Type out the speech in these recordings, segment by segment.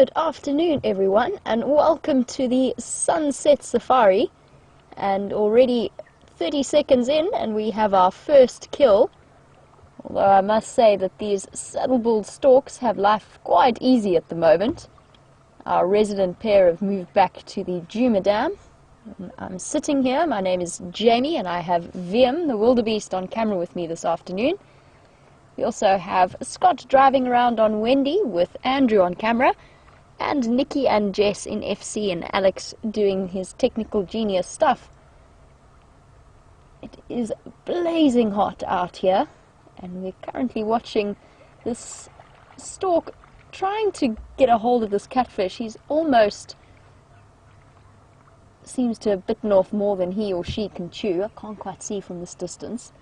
Good afternoon everyone, and welcome to the Sunset Safari. And already 30 seconds in and we have our first kill. Although I must say that these saddle-bulled storks have life quite easy at the moment. Our resident pair have moved back to the Djuma Dam. I'm sitting here, my name is Jamie, and I have Wiem, the wildebeest, on camera with me this afternoon. We also have Scott driving around on Wendy with Andrew on camera, and Nikki and Jess in FC, and Alex doing his technical genius stuff. It is blazing hot out here, and we're currently watching this stork trying to get a hold of this catfish. He's almost seems to have bitten off more than he or she can chew. I can't quite see from this distance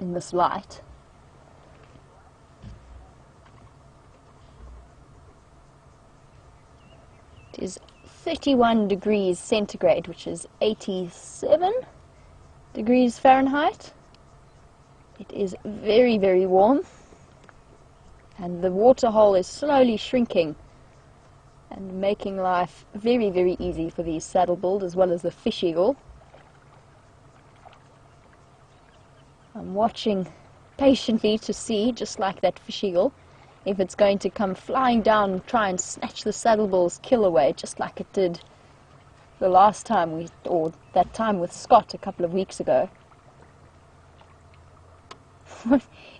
in this light. It is 31 degrees centigrade, which is 87 degrees Fahrenheit. It is very, very warm, and the water hole is slowly shrinking and making life very, very easy for these saddle-bulled as well as the fish eagle. I'm watching patiently to see, just like that fish eagle, if it's going to come flying down and try and snatch the saddle-bull's kill away, just like it did the last time or that time with Scott a couple of weeks ago.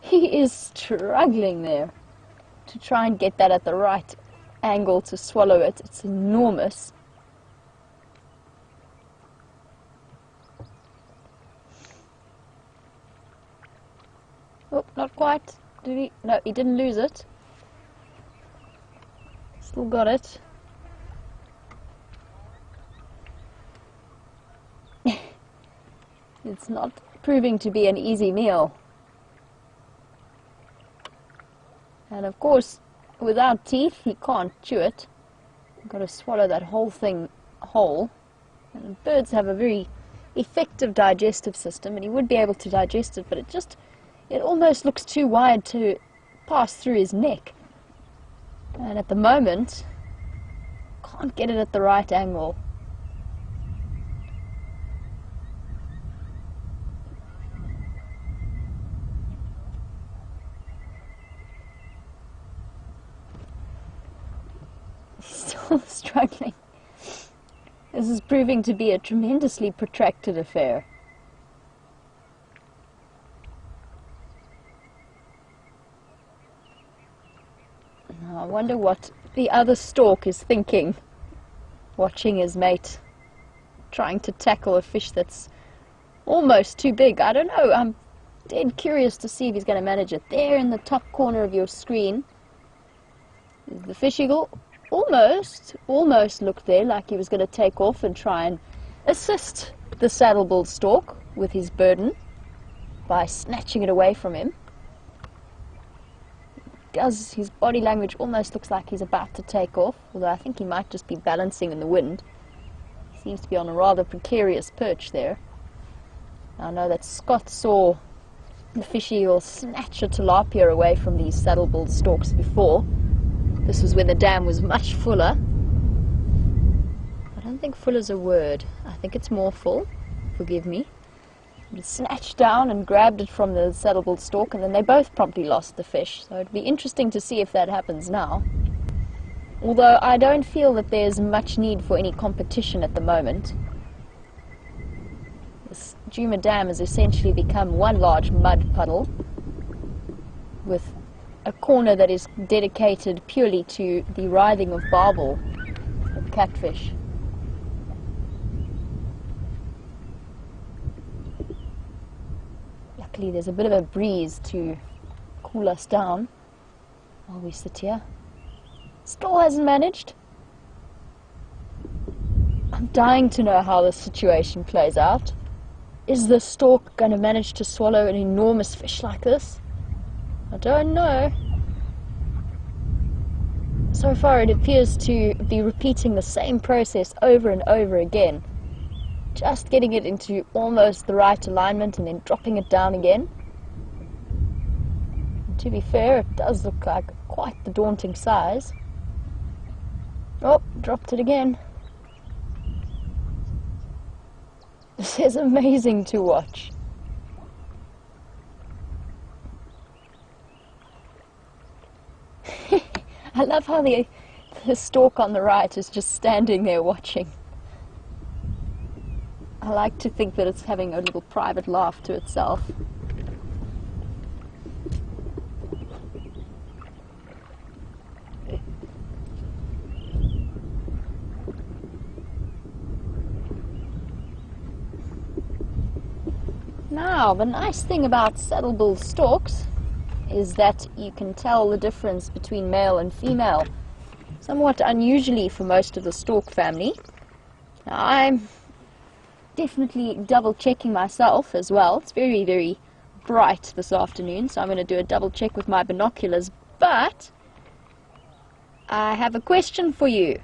He is struggling there to try and get that at the right angle to swallow it. It's enormous. Oh, not quite. Did he? No, he didn't lose it. Still got it. It's not proving to be an easy meal. And of course, without teeth, he can't chew it. You've got to swallow that whole thing whole. And birds have a very effective digestive system, and he would be able to digest it, but it almost looks too wide to pass through his neck. And at the moment, can't get it at the right angle. Still struggling. This is proving to be a tremendously protracted affair. I wonder what the other stork is thinking, watching his mate trying to tackle a fish that's almost too big. I don't know, I'm dead curious to see if he's going to manage it. There in the top corner of your screen is the fish eagle. Almost looked there like he was going to take off and try and assist the saddle-bulled stork with his burden by snatching it away from him. His body language almost looks like he's about to take off, although I think he might just be balancing in the wind. He seems to be on a rather precarious perch there. I know that Scott saw the fish eagle snatch a tilapia away from these saddle-bulled storks before. This was when the dam was much fuller. I don't think full is a word. I think it's more full. Forgive me. He snatched down and grabbed it from the saddle-bulled stork, and then they both promptly lost the fish. So it'd be interesting to see if that happens now. Although I don't feel that there's much need for any competition at the moment. This Djuma Dam has essentially become one large mud puddle with a corner that is dedicated purely to the writhing of barbel, of catfish. Luckily there's a bit of a breeze to cool us down while we sit here. Still hasn't managed. I'm dying to know how this situation plays out. Is the stork going to manage to swallow an enormous fish like this? I don't know. So far it appears to be repeating the same process over and over again. Just getting it into almost the right alignment and then dropping it down again. To be fair, it does look like quite the daunting size. Oh, dropped it again. This is amazing to watch. I love how the stork on the right is just standing there watching. I like to think that it's having a little private laugh to itself. Now, the nice thing about saddlebill storks is that you can tell the difference between male and female, somewhat unusually for most of the stork family. Now, I'm definitely double checking myself as well. It's very, very bright this afternoon, so I'm going to do a double check with my binoculars, but I have a question for you,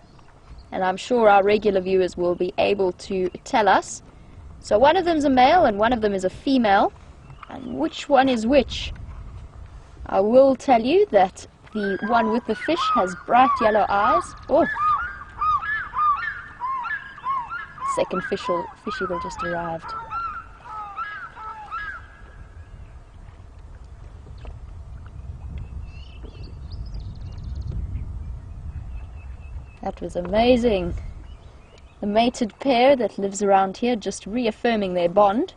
and I'm sure our regular viewers will be able to tell us. So one of them's a male and one of them is a female, and which one is which? I will tell you that the one with the fish has bright yellow eyes. Oh! Second fish eagle just arrived. That was amazing. The mated pair that lives around here just reaffirming their bond.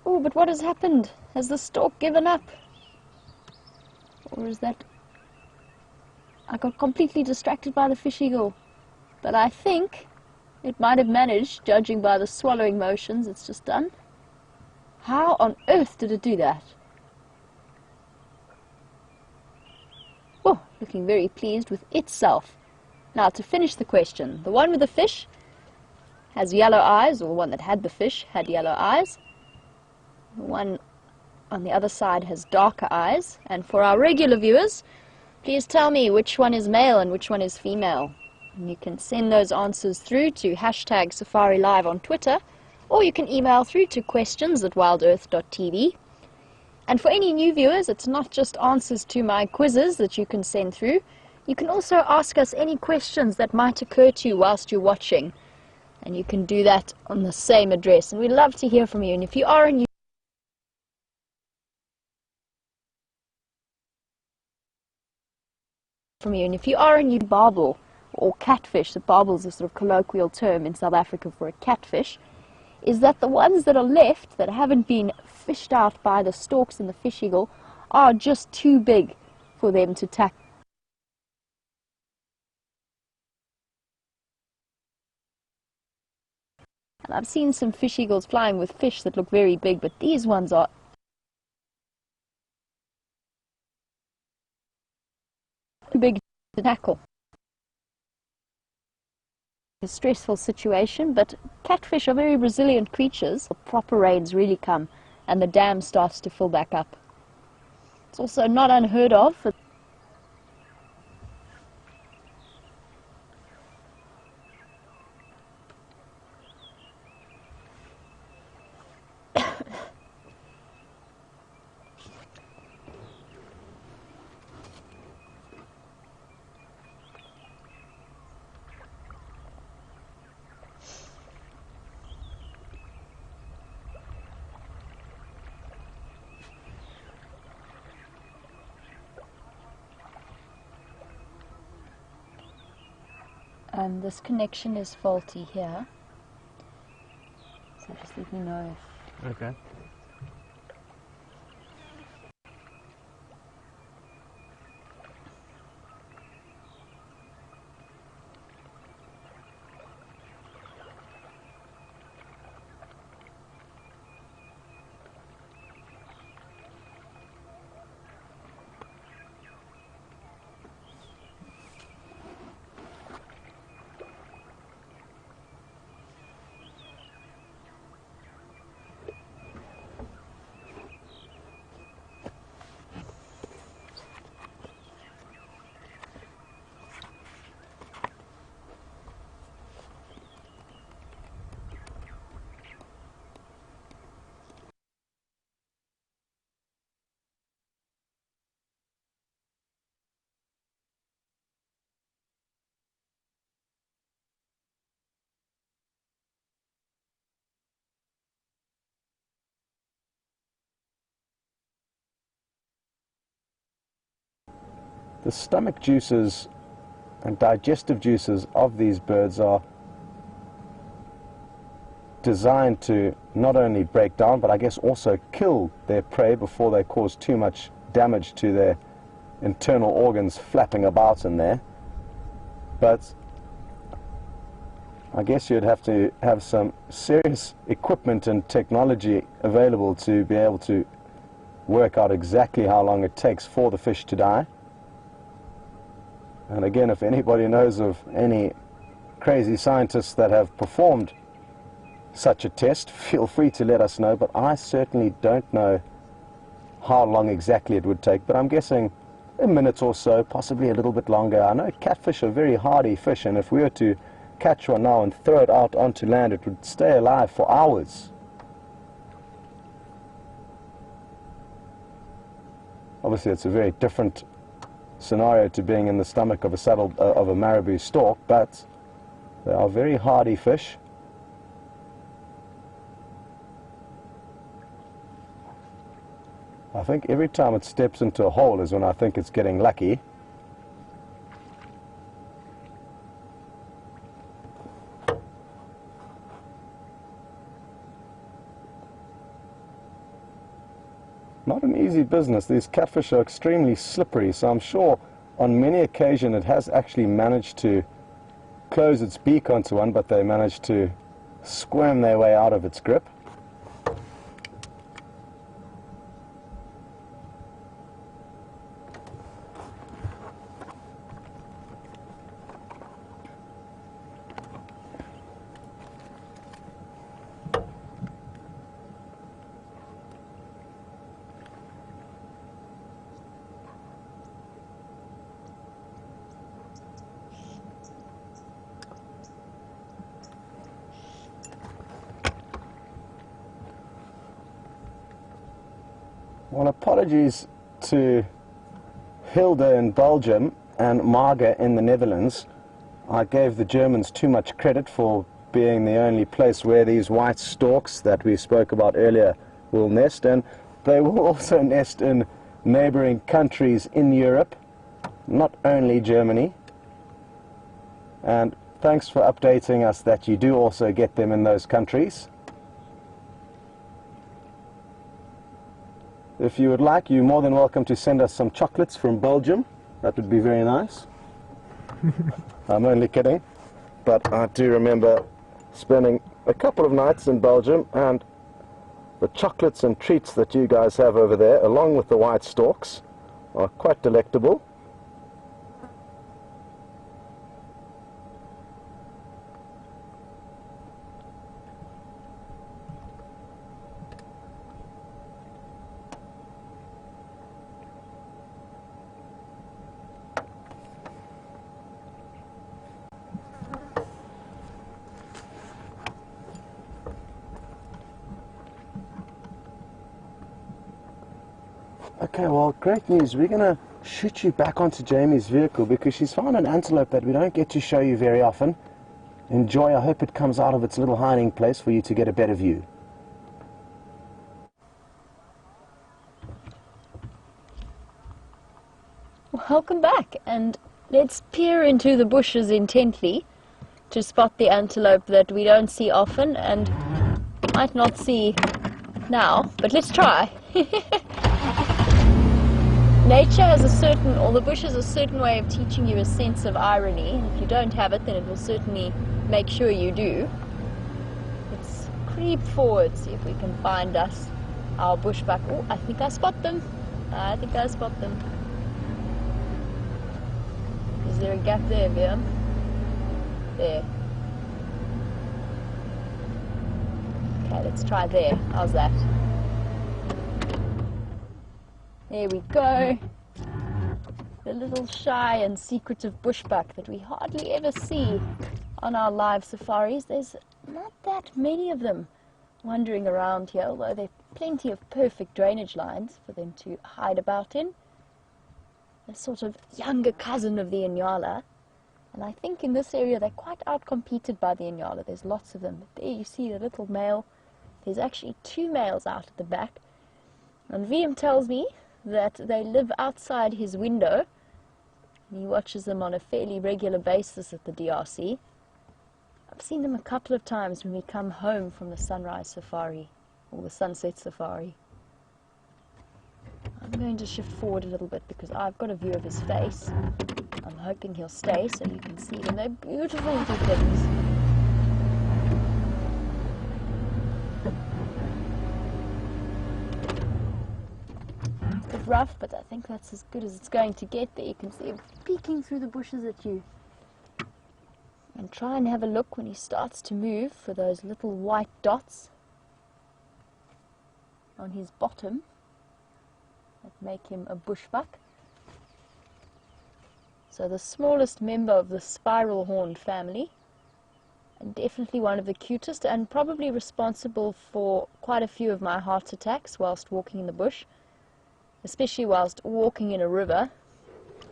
Oh, but what has happened? Has the stork given up? Or is that... I got completely distracted by the fish eagle. But I think it might have managed, judging by the swallowing motions it's just done. How on earth did it do that? Oh, looking very pleased with itself. Now, to finish the question, the one with the fish has yellow eyes, or the one that had the fish had yellow eyes. The one on the other side has darker eyes. And for our regular viewers, please tell me which one is male and which one is female. And you can send those answers through to #SafariLive on Twitter, or you can email through to questions@wildearth.tv. And for any new viewers, it's not just answers to my quizzes that you can send through. You can also ask us any questions that might occur to you whilst you're watching. And you can do that on the same address. And we'd love to hear from you. And if you are a new barbel or catfish, the barbel is a sort of colloquial term in South Africa for a catfish, is that the ones that are left that haven't been fished out by the storks and the fish eagle are just too big for them to tackle. And I've seen some fish eagles flying with fish that look very big, but these ones are too big to tackle. A stressful situation, but catfish are very resilient creatures. The proper rains really come and the dam starts to fill back up. It's also not unheard of for this connection is faulty here, so just let me know if... Okay. the stomach juices and digestive juices of these birds are designed to not only break down, but I guess also kill their prey before they cause too much damage to their internal organs flapping about in there. But I guess you'd have to have some serious equipment and technology available to be able to work out exactly how long it takes for the fish to die. And again, if anybody knows of any crazy scientists that have performed such a test, feel free to let us know, but I certainly don't know how long exactly it would take, but I'm guessing a minute or so, possibly a little bit longer. I know catfish are very hardy fish, and if we were to catch one now and throw it out onto land, it would stay alive for hours. Obviously it's a very different scenario to being in the stomach of a marabou stork, but they are very hardy fish. I think every time it steps into a hole is when I think it's getting lucky. Not an easy business. These catfish are extremely slippery, so I'm sure on many occasions it has actually managed to close its beak onto one, but they managed to squirm their way out of its grip. Well, apologies to Hilde in Belgium and Marga in the Netherlands. I gave the Germans too much credit for being the only place where these white storks that we spoke about earlier will nest, and they will also nest in neighboring countries in Europe, not only Germany. And thanks for updating us that you do also get them in those countries. If you would like, you're more than welcome to send us some chocolates from Belgium. That would be very nice. I'm only kidding. But I do remember spending a couple of nights in Belgium, and the chocolates and treats that you guys have over there, along with the white storks, are quite delectable. Okay, well, great news. We're going to shoot you back onto Jamie's vehicle because she's found an antelope that we don't get to show you very often. Enjoy. I hope it comes out of its little hiding place for you to get a better view. Welcome back, and let's peer into the bushes intently to spot the antelope that we don't see often and might not see now, but let's try. Nature has a certain, or the bush has a certain way of teaching you a sense of irony, and if you don't have it, then it will certainly make sure you do. Let's creep forward, see if we can find us our bushbuck. Oh, I think I spot them. I think I spot them. Is there a gap there, Björn? There. Okay, let's try there. How's that? There we go. The little shy and secretive bushbuck that we hardly ever see on our live safaris. There's not that many of them wandering around here, although there are plenty of perfect drainage lines for them to hide about in. A sort of younger cousin of the Inyala. And I think in this area they're quite outcompeted by the Inyala. There's lots of them. But there you see the little male. There's actually two males out at the back. And VM tells me that they live outside his window He watches them on a fairly regular basis at the DRC. I've seen them a couple of times when we come home from the sunrise safari or the sunset safari. I'm going to shift forward a little bit because I've got a view of his face. I'm hoping he'll stay so you can see them. They're beautiful little things. A bit rough, but I think that's as good as it's going to get there. You can see him peeking through the bushes at you. And try and have a look when he starts to move for those little white dots on his bottom that make him a bushbuck. So the smallest member of the spiral horned family, and definitely one of the cutest, and probably responsible for quite a few of my heart attacks whilst walking in the bush, especially whilst walking in a river.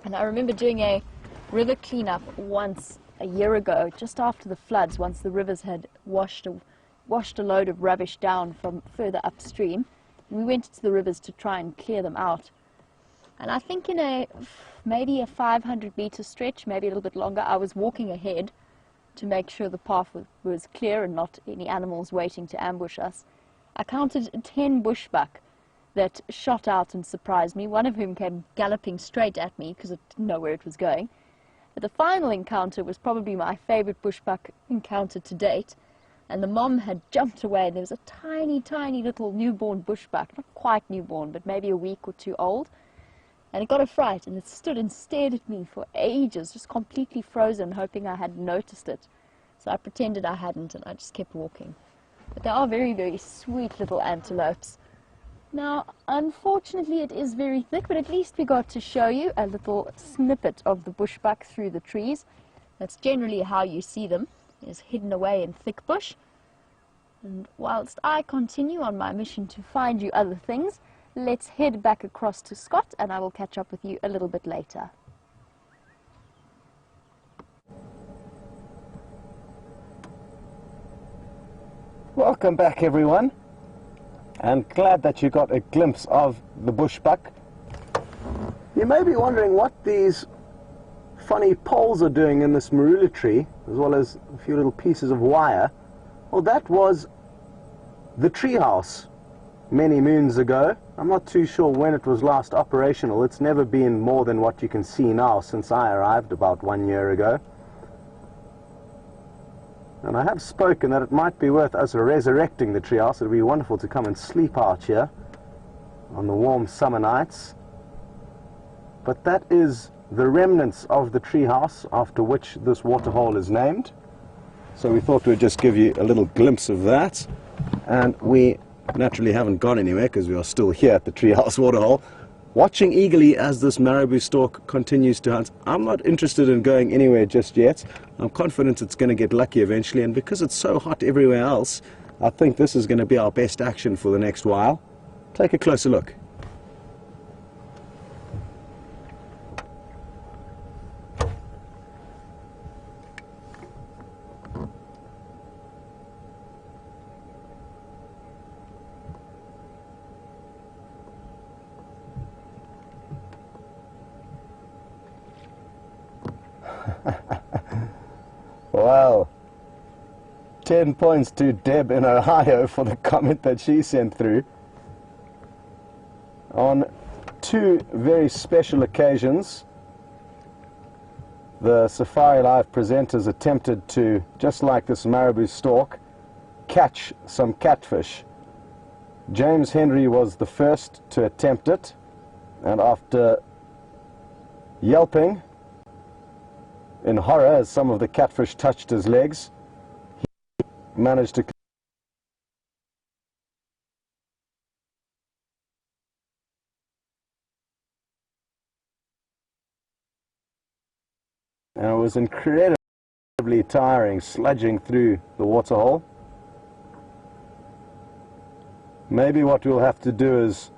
And I remember doing a river cleanup once a year ago, just after the floods, once the rivers had washed a load of rubbish down from further upstream. And we went to the rivers to try and clear them out. And I think in maybe a 500-meter stretch, maybe a little bit longer, I was walking ahead to make sure the path was clear and not any animals waiting to ambush us. I counted 10 bushbuck that shot out and surprised me, one of whom came galloping straight at me because it didn't know where it was going. But the final encounter was probably my favorite bushbuck encounter to date, and the mom had jumped away, and there was a tiny, tiny little newborn bushbuck, not quite newborn, but maybe a week or two old, and it got a fright, and it stood and stared at me for ages, just completely frozen, hoping I hadn't noticed it. So I pretended I hadn't, and I just kept walking. But they are very, very sweet little antelopes. Now, unfortunately, it is very thick, but at least we got to show you a little snippet of the bushbuck through the trees. That's generally how you see them, is hidden away in thick bush. And whilst I continue on my mission to find you other things, let's head back across to Scott, and I will catch up with you a little bit later. Welcome back, everyone. And glad that you got a glimpse of the bushbuck. You may be wondering what these funny poles are doing in this marula tree, as well as a few little pieces of wire. Well, that was the treehouse many moons ago. I'm not too sure when it was last operational. It's never been more than what you can see now since I arrived about 1 year ago. And I have spoken that it might be worth us resurrecting the treehouse. It would be wonderful to come and sleep out here on the warm summer nights. But that is the remnants of the treehouse after which this waterhole is named. So we thought we'd just give you a little glimpse of that. And we naturally haven't gone anywhere because we are still here at the treehouse waterhole, watching eagerly as this marabou stork continues to hunt. I'm not interested in going anywhere just yet. I'm confident it's going to get lucky eventually, and because it's so hot everywhere else, I think this is going to be our best action for the next while. Take a closer look. Wow, 10 points to Deb in Ohio for the comment that she sent through. On two very special occasions, the Safari Live presenters attempted to, just like this marabou stork, catch some catfish. James Henry was the first to attempt it, and after yelping in horror as some of the catfish touched his legs, he managed to and it was incredibly tiring sludging through the waterhole. Maybe what we'll have to do is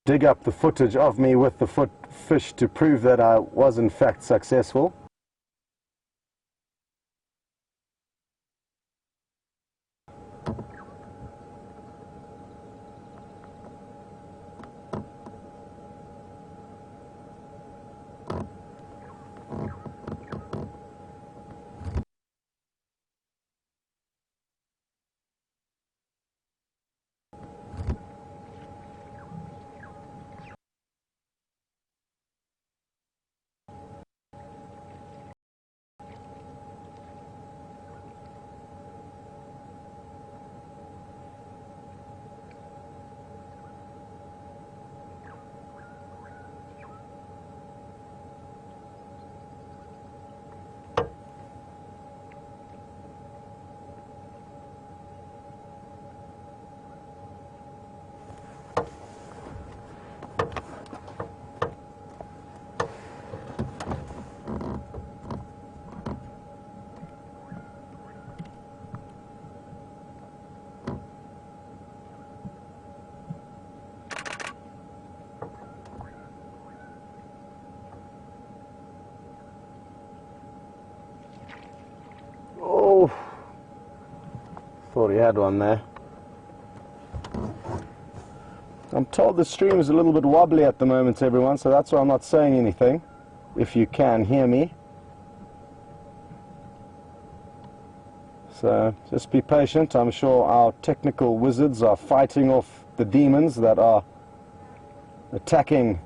dig up the footage of me with the fish to prove that I was in fact successful. Thought he had one there. I'm told the stream is a little bit wobbly at the moment, everyone, so that's why I'm not saying anything, if you can hear me. So just be patient. I'm sure our technical wizards are fighting off the demons that are attacking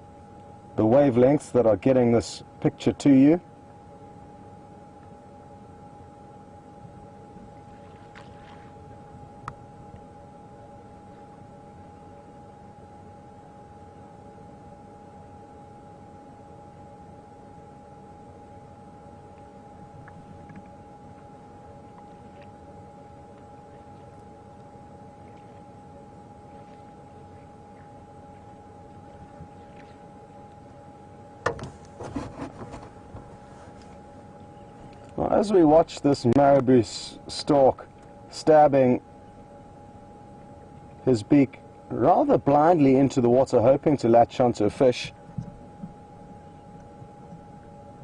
the wavelengths that are getting this picture to you. Well, as we watch this marabou stork stabbing his beak rather blindly into the water, hoping to latch onto a fish,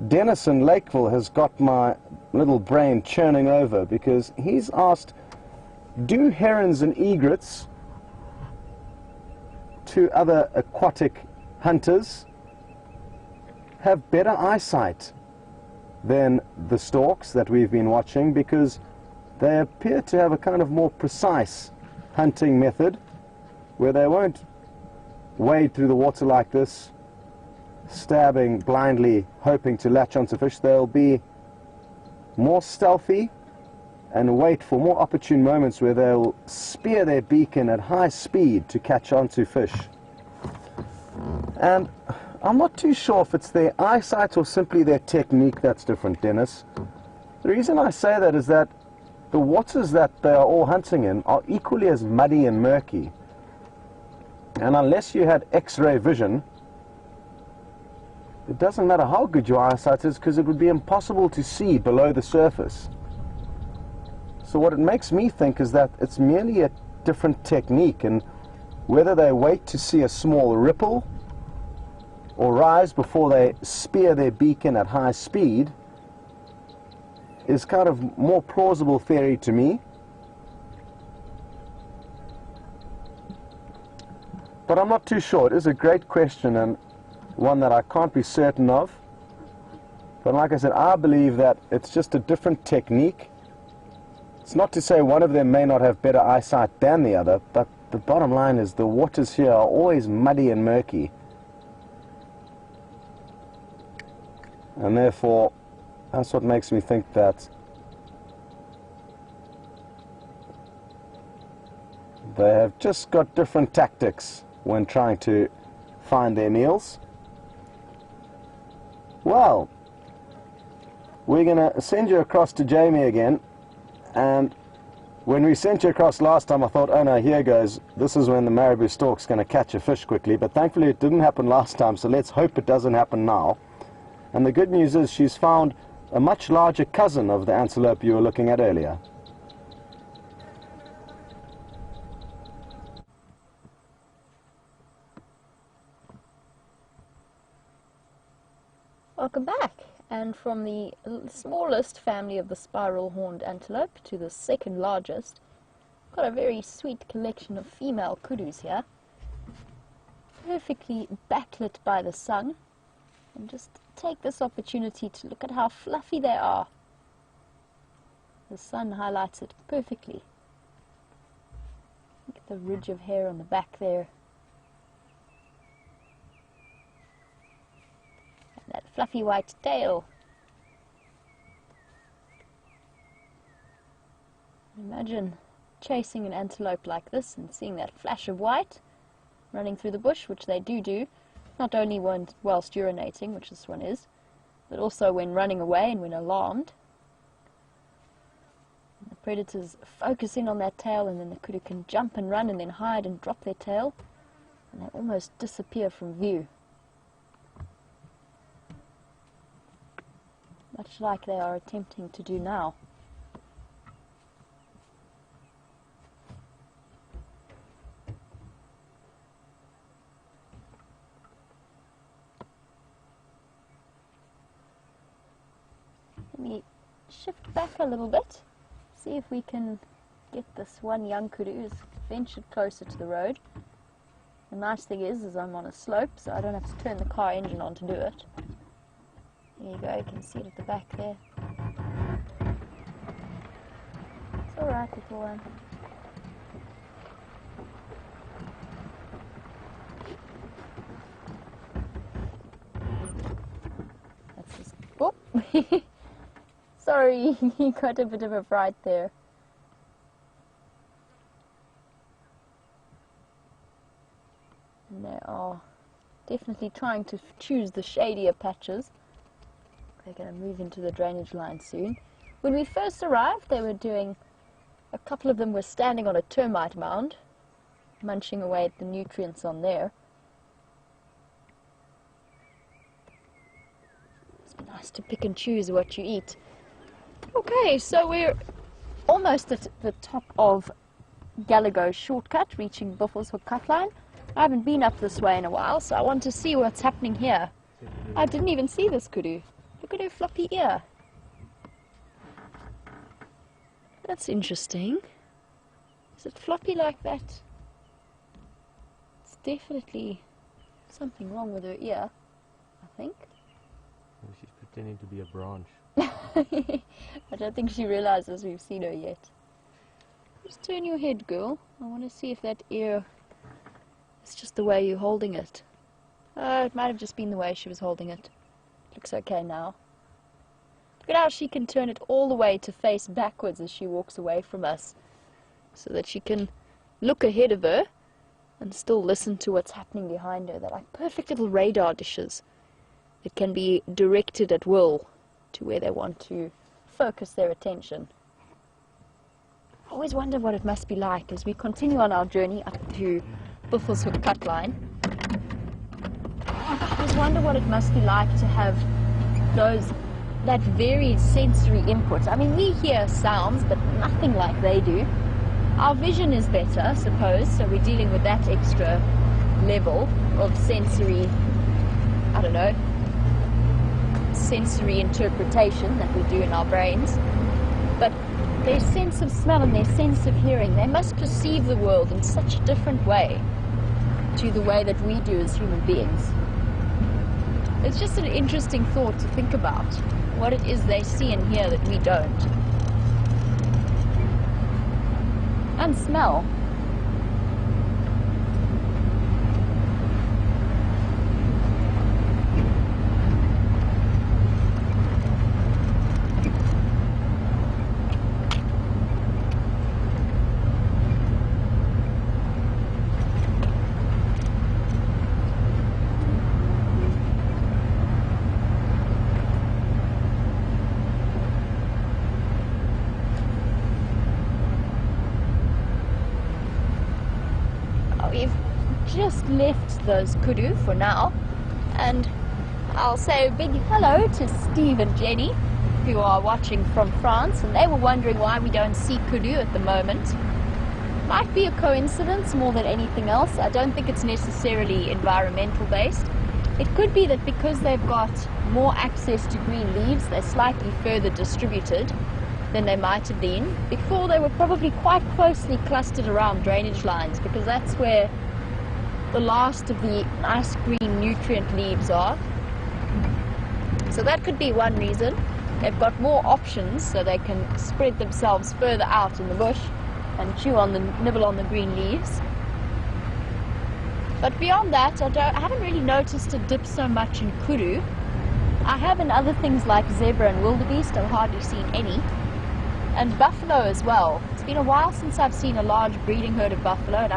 Dennis in Lakeville has got my little brain churning over, because he's asked, do herons and egrets, two other aquatic hunters, have better eyesight than the storks that we've been watching, because they appear to have a kind of more precise hunting method where they won't wade through the water like this, stabbing blindly, hoping to latch onto fish. They'll be more stealthy and wait for more opportune moments where they'll spear their beak in at high speed to catch onto fish. And I'm not too sure if it's their eyesight or simply their technique that's different, Dennis. The reason I say that is that the waters that they are all hunting in are equally as muddy and murky. And unless you had X-ray vision, it doesn't matter how good your eyesight is, because it would be impossible to see below the surface. So what it makes me think is that it's merely a different technique, and whether they wait to see a small ripple or rise before they spear their beak in at high speed is kind of more plausible theory to me. But I'm not too sure. It is a great question, and one that I can't be certain of. But like I said, I believe that it's just a different technique. It's not to say one of them may not have better eyesight than the other, but the bottom line is the waters here are always muddy and murky. And therefore, that's what makes me think that they have just got different tactics when trying to find their meals. Well, we're going to send you across to Jamie again. And when we sent you across last time, I thought, oh no, here goes. This is when the marabou stork's going to catch a fish quickly. But thankfully it didn't happen last time, so let's hope it doesn't happen now. And the good news is she's found a much larger cousin of the antelope you were looking at earlier. Welcome back. And from the smallest family of the spiral-horned antelope to the second largest, got a very sweet collection of female kudus here, perfectly backlit by the sun. And just take this opportunity to look at how fluffy they are. The sun highlights it perfectly. Look at the ridge of hair on the back there. And that fluffy white tail. Imagine chasing an antelope like this and seeing that flash of white running through the bush, which they do. Not only whilst urinating, which this one is, but also when running away and when alarmed. And the predators focus in on that tail, and then the kudu can jump and run and then hide and drop their tail, and they almost disappear from view. Much like they are attempting to do now. Let me shift back a little bit, see if we can get this one young kudu who's ventured closer to the road. The nice thing is I'm on a slope, so I don't have to turn the car engine on to do it. There you go, you can see it at the back there. It's alright, little one. That's just... Oh! Sorry, he got a bit of a fright there. And they are definitely trying to choose the shadier patches. They're going to move into the drainage line soon. When we first arrived, they were doing, a couple of them were standing on a termite mound, munching away at the nutrients on there. It's nice to pick and choose what you eat. Okay, so we're almost at the top of Gallagher's shortcut, reaching Buffelshoek Cutline. I haven't been up this way in a while, so I want to see what's happening here. I didn't even see this kudu. Look at her floppy ear. That's interesting. Is it floppy like that? It's definitely something wrong with her ear, I think. Maybe she's pretending to be a branch. I don't think she realizes we've seen her yet. Just turn your head, girl. I want to see if that ear is just the way you're holding it. Oh, it might have just been the way she was holding it. Looks okay now. Look at how she can turn it all the way to face backwards as she walks away from us, so that she can look ahead of her and still listen to what's happening behind her. They're like perfect little radar dishes that can be directed at will to where they want to focus their attention. I always wonder what it must be like as we continue on our journey up to Buffelshoek Cutline. I always wonder what it must be like to have that varied sensory input. I mean, we hear sounds, but nothing like they do. Our vision is better, I suppose, so we're dealing with that extra level of sensory, I don't know, sensory interpretation that we do in our brains. But their sense of smell and their sense of hearing, they must perceive the world in such a different way to the way that we do as human beings. It's just an interesting thought to think about, what it is they see and hear that we don't. And smell. We've just left those kudu for now, and I'll say a big hello to Steve and Jenny, who are watching from France, and they were wondering why we don't see kudu at the moment. Might be a coincidence more than anything else. I don't think it's necessarily environmental based. It could be that because they've got more access to green leaves, they're slightly further distributed than they might have been. Before, they were probably quite closely clustered around drainage lines, because that's where the last of the nice green nutrient leaves are. So that could be one reason. They've got more options, so they can spread themselves further out in the bush and nibble on the green leaves. But beyond that, I haven't really noticed a dip so much in kudu. I have in other things like zebra and wildebeest. I've hardly seen any. And buffalo as well. It's been a while since I've seen a large breeding herd of buffalo, and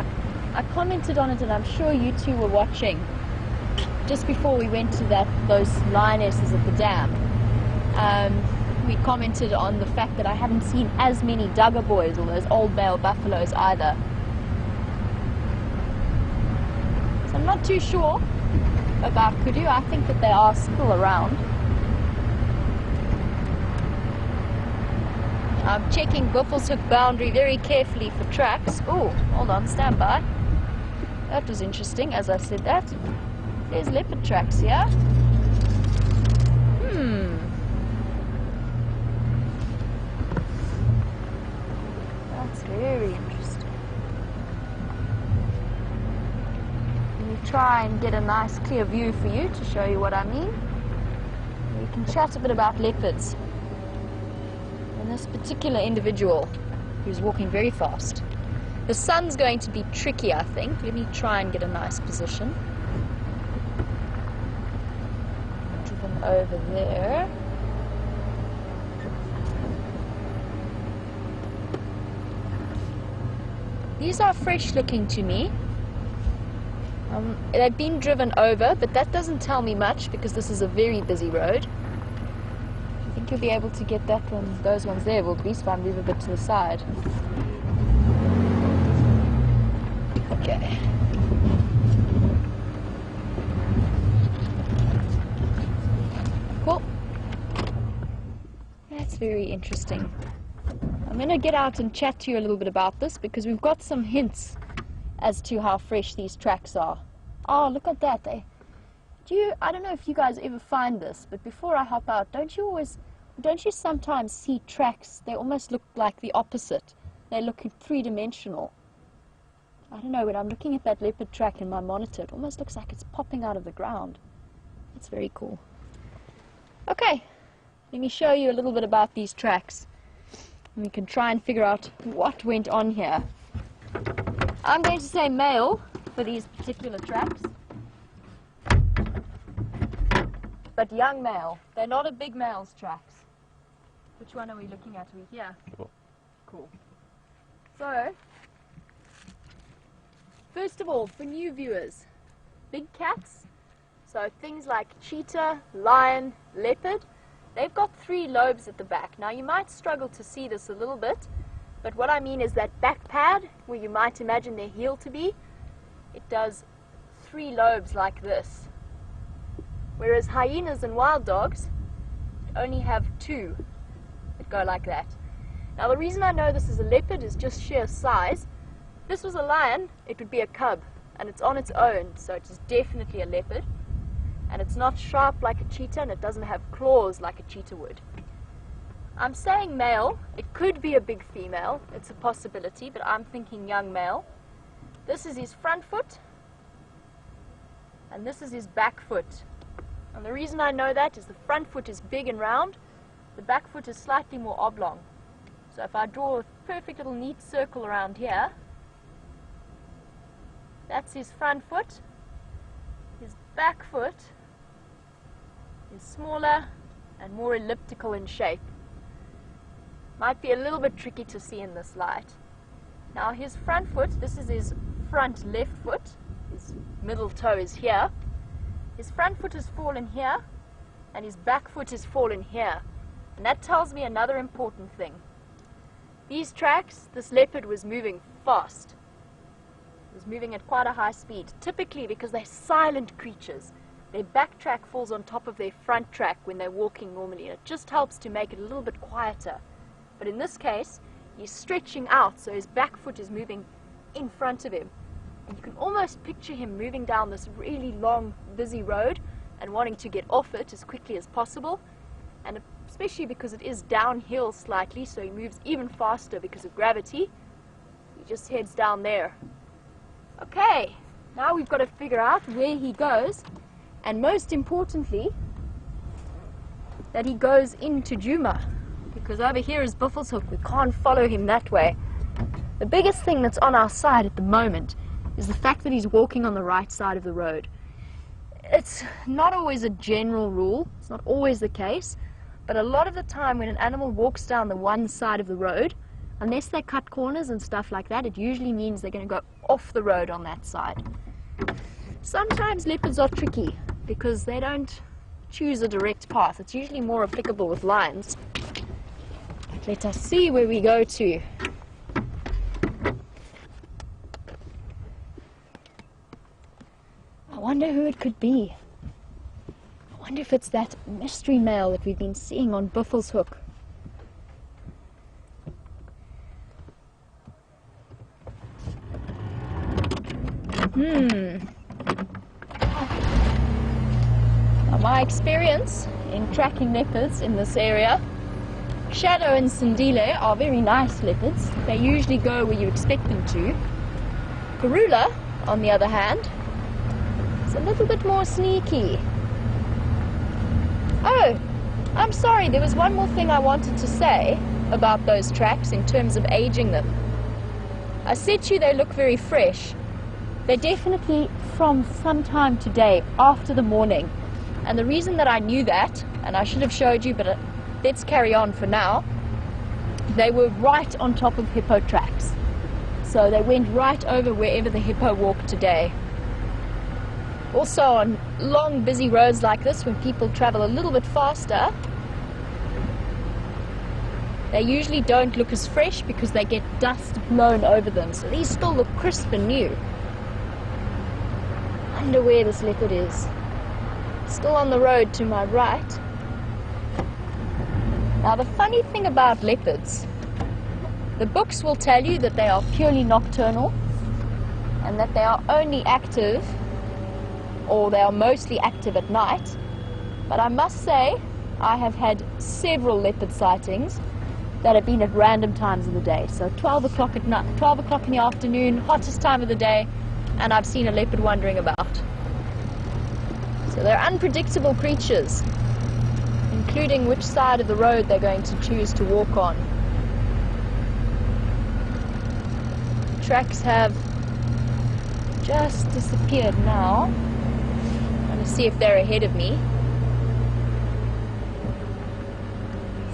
I commented on it, and I'm sure you two were watching just before we went to those lionesses at the dam. We commented on the fact that I haven't seen as many Duggar boys or those old male buffaloes either. So I'm not too sure about kudu. I think that they are still around. I'm checking Buffelshoek boundary very carefully for tracks. Oh, hold on, stand by. That was interesting as I said that. There's leopard tracks here. That's very interesting. Let me try and get a nice clear view for you to show you what I mean. We can chat a bit about leopards. And this particular individual who's walking very fast. The sun's going to be tricky, I think. Let me try and get a nice position. Driven over there. These are fresh looking to me. They've been driven over, but that doesn't tell me much because this is a very busy road. I think you'll be able to get that one, those ones there, well, at least if I move a bit to the side. Okay. Cool. That's very interesting. I'm going to get out and chat to you a little bit about this because we've got some hints as to how fresh these tracks are. Oh, look at that. I don't know if you guys ever find this, but before I hop out, don't you sometimes see tracks, they almost look like the opposite. They look three-dimensional. I don't know, when I'm looking at that leopard track in my monitor, it almost looks like it's popping out of the ground. That's very cool. Okay, let me show you a little bit about these tracks. And we can try and figure out what went on here. I'm going to say male for these particular tracks. But young male. They're not a big male's tracks. Which one are we looking at? Are we here? Cool. Cool. So, first of all, for new viewers, big cats, so things like cheetah, lion, leopard, they've got 3 lobes at the back. Now you might struggle to see this a little bit, but what I mean is that back pad, where you might imagine their heel to be, it does 3 lobes like this. Whereas hyenas and wild dogs only have 2 that go like that. Now the reason I know this is a leopard is just sheer size. If this was a lion, it would be a cub, and it's on its own, so it is definitely a leopard. And it's not sharp like a cheetah, and it doesn't have claws like a cheetah would. I'm saying male. It could be a big female. It's a possibility, but I'm thinking young male. This is his front foot, and this is his back foot. And the reason I know that is the front foot is big and round, the back foot is slightly more oblong. So if I draw a perfect little neat circle around here, that's his front foot. His back foot is smaller and more elliptical in shape. Might be a little bit tricky to see in this light. Now his front foot, this is his front left foot, his middle toe is here. His front foot is fallen here, and his back foot is fallen here. And that tells me another important thing. These tracks, this leopard was moving fast. It was moving at quite a high speed, typically because they're silent creatures. Their back track falls on top of their front track when they're walking normally, and it just helps to make it a little bit quieter. But in this case, he's stretching out, so his back foot is moving in front of him. And you can almost picture him moving down this really long, busy road and wanting to get off it as quickly as possible. And especially because it is downhill slightly, so he moves even faster because of gravity. He just heads down there. Okay, now we've got to figure out where he goes, and most importantly, that he goes into Djuma, because over here is Buffelshoek. We can't follow him that way. The biggest thing that's on our side at the moment is the fact that he's walking on the right side of the road. It's not always a general rule, it's not always the case, but a lot of the time when an animal walks down the one side of the road, unless they cut corners and stuff like that, it usually means they're going to go off the road on that side. Sometimes leopards are tricky because they don't choose a direct path. It's usually more applicable with lions. Let us see where we go to. I wonder who it could be. I wonder if it's that mystery male that we've been seeing on Buffelshoek. Now, my experience in tracking leopards in this area Shadow and Sindile are very nice leopards. They usually go where you expect them to. Karula, on the other hand, is a little bit more sneaky. Oh, I'm sorry, there was one more thing I wanted to say about those tracks in terms of aging them. I said to you they look very fresh. They're definitely from sometime today, after the morning. And the reason that I knew that, and I should have showed you, but let's carry on for now, they were right on top of hippo tracks. So they went right over wherever the hippo walked today. Also on long busy roads like this, when people travel a little bit faster, they usually don't look as fresh because they get dust blown over them. So these still look crisp and new. I wonder where this leopard is. Still on the road to my right. Now the funny thing about leopards, the books will tell you that they are purely nocturnal and that they are only active, or they are mostly active at night. But I must say, I have had several leopard sightings that have been at random times of the day. So 12 o'clock at night, 12 o'clock in the afternoon, hottest time of the day, and I've seen a leopard wandering about. So they're unpredictable creatures, including which side of the road they're going to choose to walk on. Tracks have just disappeared now. I'm going to see if they're ahead of me.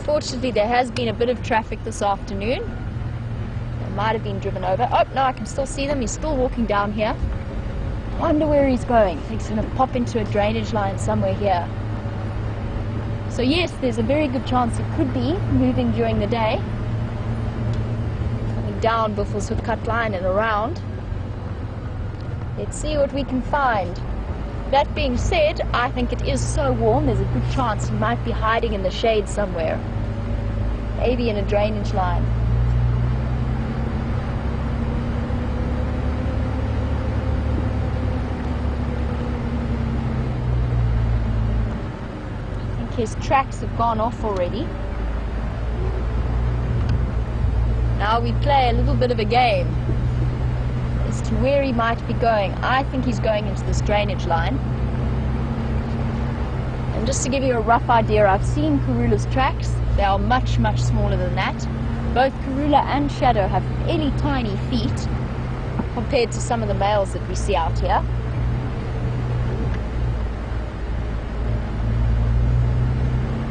Fortunately, there has been a bit of traffic this afternoon. They might have been driven over. Oh, no, I can still see them. He's still walking down here. Wonder where he's going. I think he's going to pop into a drainage line somewhere here. So yes, there's a very good chance it could be moving during the day. Coming down Buffels Hook Cut Line and around. Let's see what we can find. That being said, I think it is so warm, there's a good chance he might be hiding in the shade somewhere. Maybe in a drainage line. I think his tracks have gone off already. Now we play a little bit of a game as to where he might be going. I think he's going into this drainage line. And just to give you a rough idea, I've seen Karula's tracks. They are much, much smaller than that. Both Karula and Shadow have fairly tiny feet compared to some of the males that we see out here.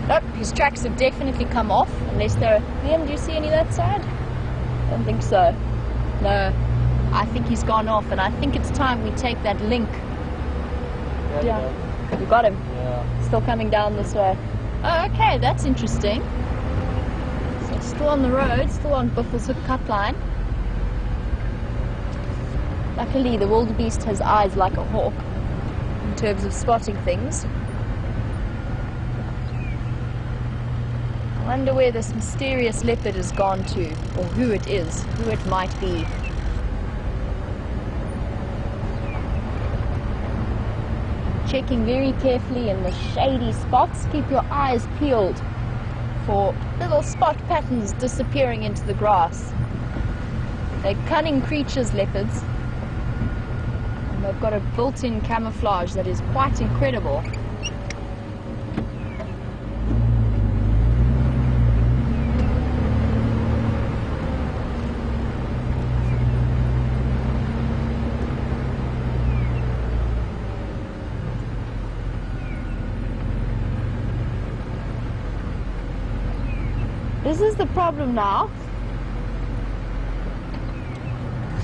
Nope, his tracks have definitely come off, unless they're... Liam, do you see any that side? I don't think so. No, I think he's gone off, and I think it's time we take that link. Yeah. You got him? Yeah. Still coming down this way. Oh, okay, that's interesting. So still on the road, still on Buffels Hook Cut Line. Luckily, the wildebeest has eyes like a hawk in terms of spotting things. I wonder where this mysterious leopard has gone to, or who it is, who it might be. Checking very carefully in the shady spots. Keep your eyes peeled for little spot patterns disappearing into the grass. They're cunning creatures, leopards. And they've got a built-in camouflage that is quite incredible. This is the problem now.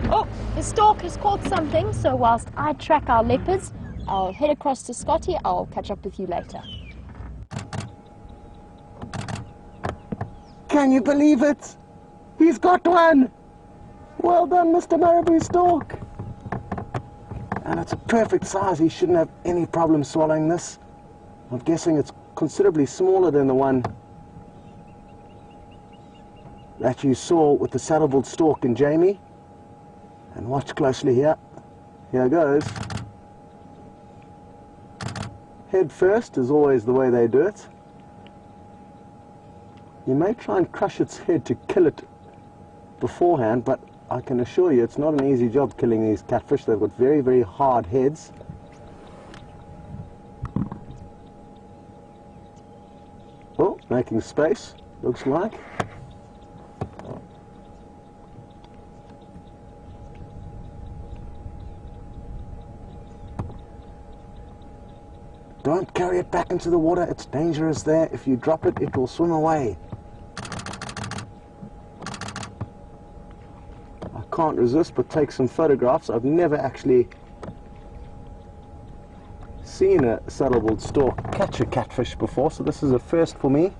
Oh, the stork has caught something, so whilst I track our leopards, I'll head across to Scotty. I'll catch up with you later. Can you believe it? He's got one! Well done, Mr. Marabou Stork. And it's a perfect size. He shouldn't have any problem swallowing this. I'm guessing it's considerably smaller than the one that you saw with the saddleboard stork and Jamie. And watch closely here. Here goes. Head first is always the way they do it. You may try and crush its head to kill it beforehand, but I can assure you it's not an easy job killing these catfish. They've got very, very hard heads. Oh, making space, looks like. Don't carry it back into the water, it's dangerous there. If you drop it, it will swim away. I can't resist but take some photographs. I've never actually seen a saddle-billed stork catch a catfish before, so this is a first for me.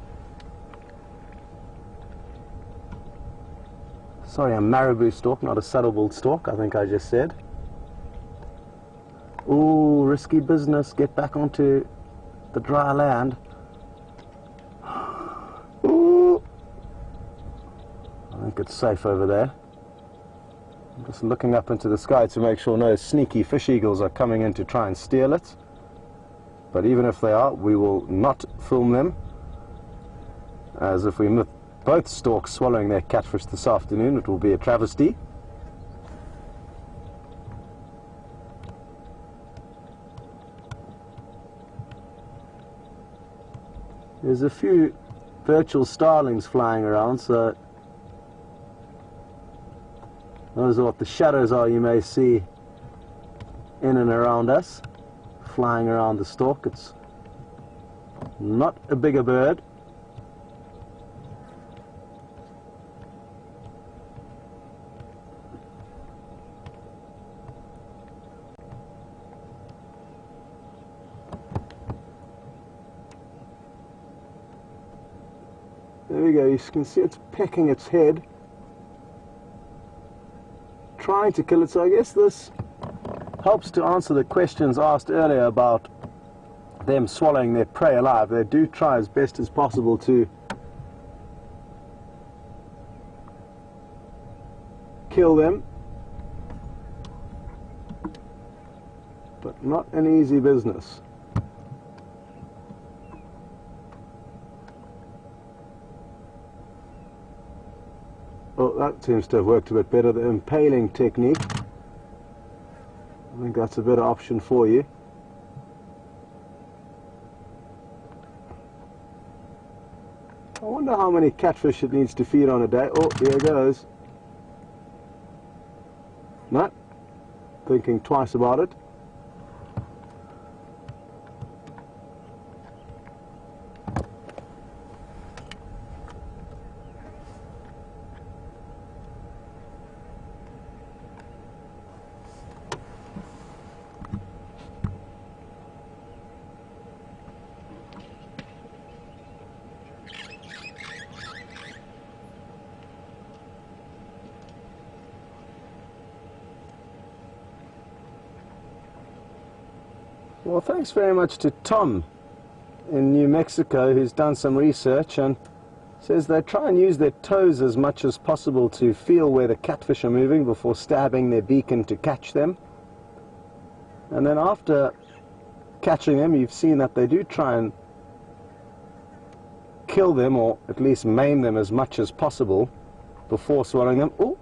Sorry, a marabou stork, not a saddle-billed stork, I think I just said. Ooh, risky business. Get back onto the dry land. Ooh. I think it's safe over there. I'm just looking up into the sky to make sure no sneaky fish eagles are coming in to try and steal it. But even if they are, we will not film them, as if we miss both storks swallowing their catfish this afternoon, it will be a travesty. There's a few virtual starlings flying around, so those are what the shadows are you may see in and around us, flying around the stork. It's not a bigger bird. There we go, you can see it's pecking its head, trying to kill it. So I guess this helps to answer the questions asked earlier about them swallowing their prey alive. They do try as best as possible to kill them, but not an easy business. Oh, that seems to have worked a bit better, the impaling technique. I think that's a better option for you. I wonder how many catfish it needs to feed on a day. Oh, here it goes. No, thinking twice about it. Well, thanks very much to Tom in New Mexico, who's done some research and says they try and use their toes as much as possible to feel where the catfish are moving before stabbing their beacon to catch them. And then after catching them, you've seen that they do try and kill them, or at least maim them as much as possible before swallowing them. Oh,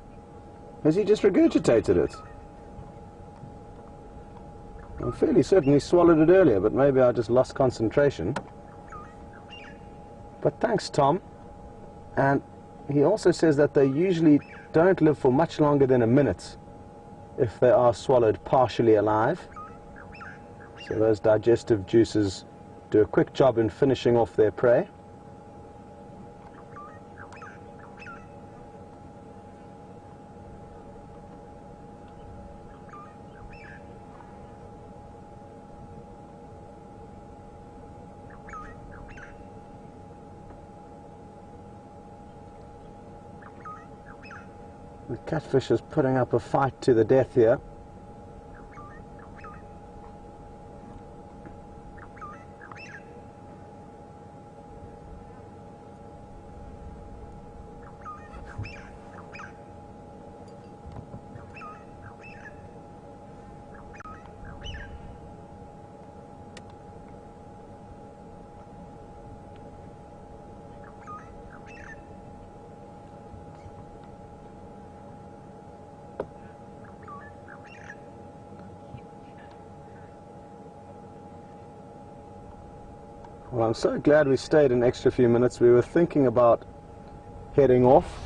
has he just regurgitated it? I'm fairly certain he swallowed it earlier, but maybe I just lost concentration. But thanks, Tom. And he also says that they usually don't live for much longer than a minute if they are swallowed partially alive. So those digestive juices do a quick job in finishing off their prey. The catfish is putting up a fight to the death here. Well, I'm so glad we stayed an extra few minutes. We were thinking about heading off.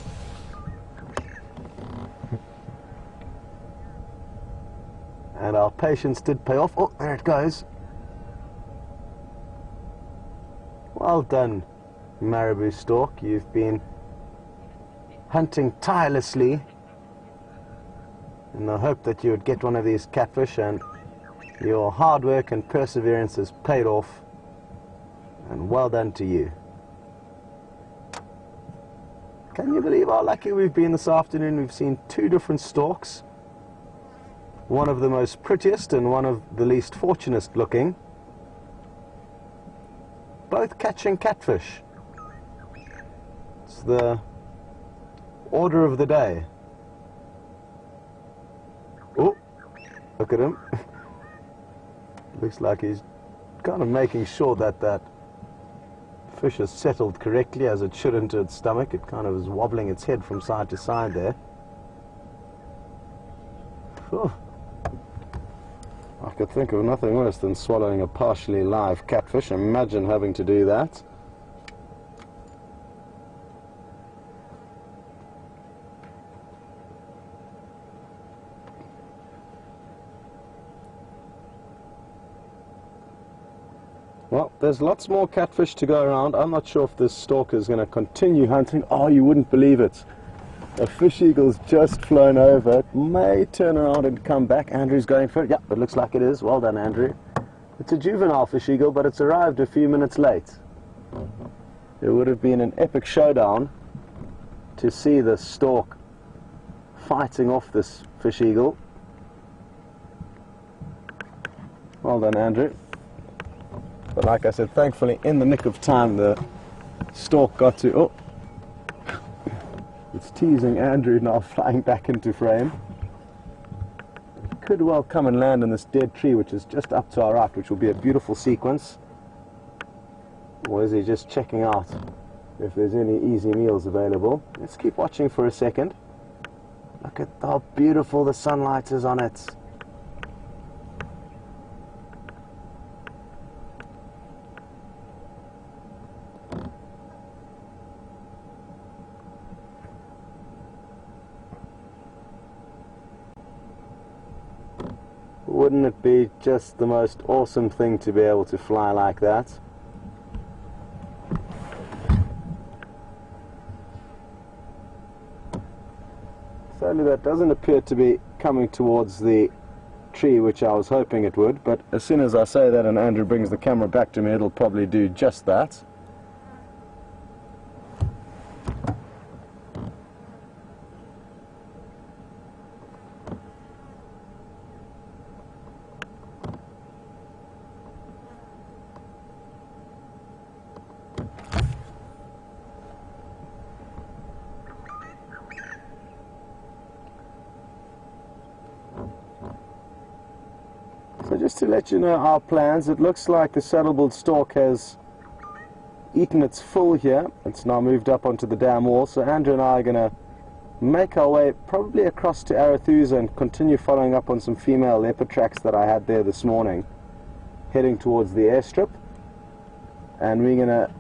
And our patience did pay off. Oh, there it goes. Well done, marabou stork. You've been hunting tirelessly in the hope that you would get one of these catfish, and your hard work and perseverance has paid off, and well done to you. Can you believe how lucky we've been this afternoon? We've seen two different storks, one of the most prettiest and one of the least fortunate looking, both catching catfish. It's the order of the day. Oh, look at him. Looks like he's kind of making sure that that fish is settled correctly as it should into its stomach. It kind of is wobbling its head from side to side there. Oh. I could think of nothing worse than swallowing a partially live catfish. Imagine having to do that. Well, there's lots more catfish to go around. I'm not sure if this stork is going to continue hunting. Oh, you wouldn't believe it. A fish eagle's just flown over. It may turn around and come back. Andrew's going for it. Yeah, it looks like it is. Well done, Andrew. It's a juvenile fish eagle, but it's arrived a few minutes late. It would have been an epic showdown to see the stork fighting off this fish eagle. Well done, Andrew. But like I said, thankfully, in the nick of time, the stork got to... Oh, it's teasing Andrew now, flying back into frame. It could well come and land in this dead tree, which is just up to our right, which will be a beautiful sequence. Or is he just checking out if there's any easy meals available? Let's keep watching for a second. Look at how beautiful the sunlight is on it. Wouldn't it be just the most awesome thing to be able to fly like that? Sadly, that doesn't appear to be coming towards the tree, which I was hoping it would, but as soon as I say that and Andrew brings the camera back to me, it'll probably do just that. So just to let you know our plans, it looks like the saddle-billed stork has eaten its full here. It's now moved up onto the dam wall, so Andrew and I are going to make our way probably across to Arethusa and continue following up on some female leopard tracks that I had there this morning, heading towards the airstrip. And we're going to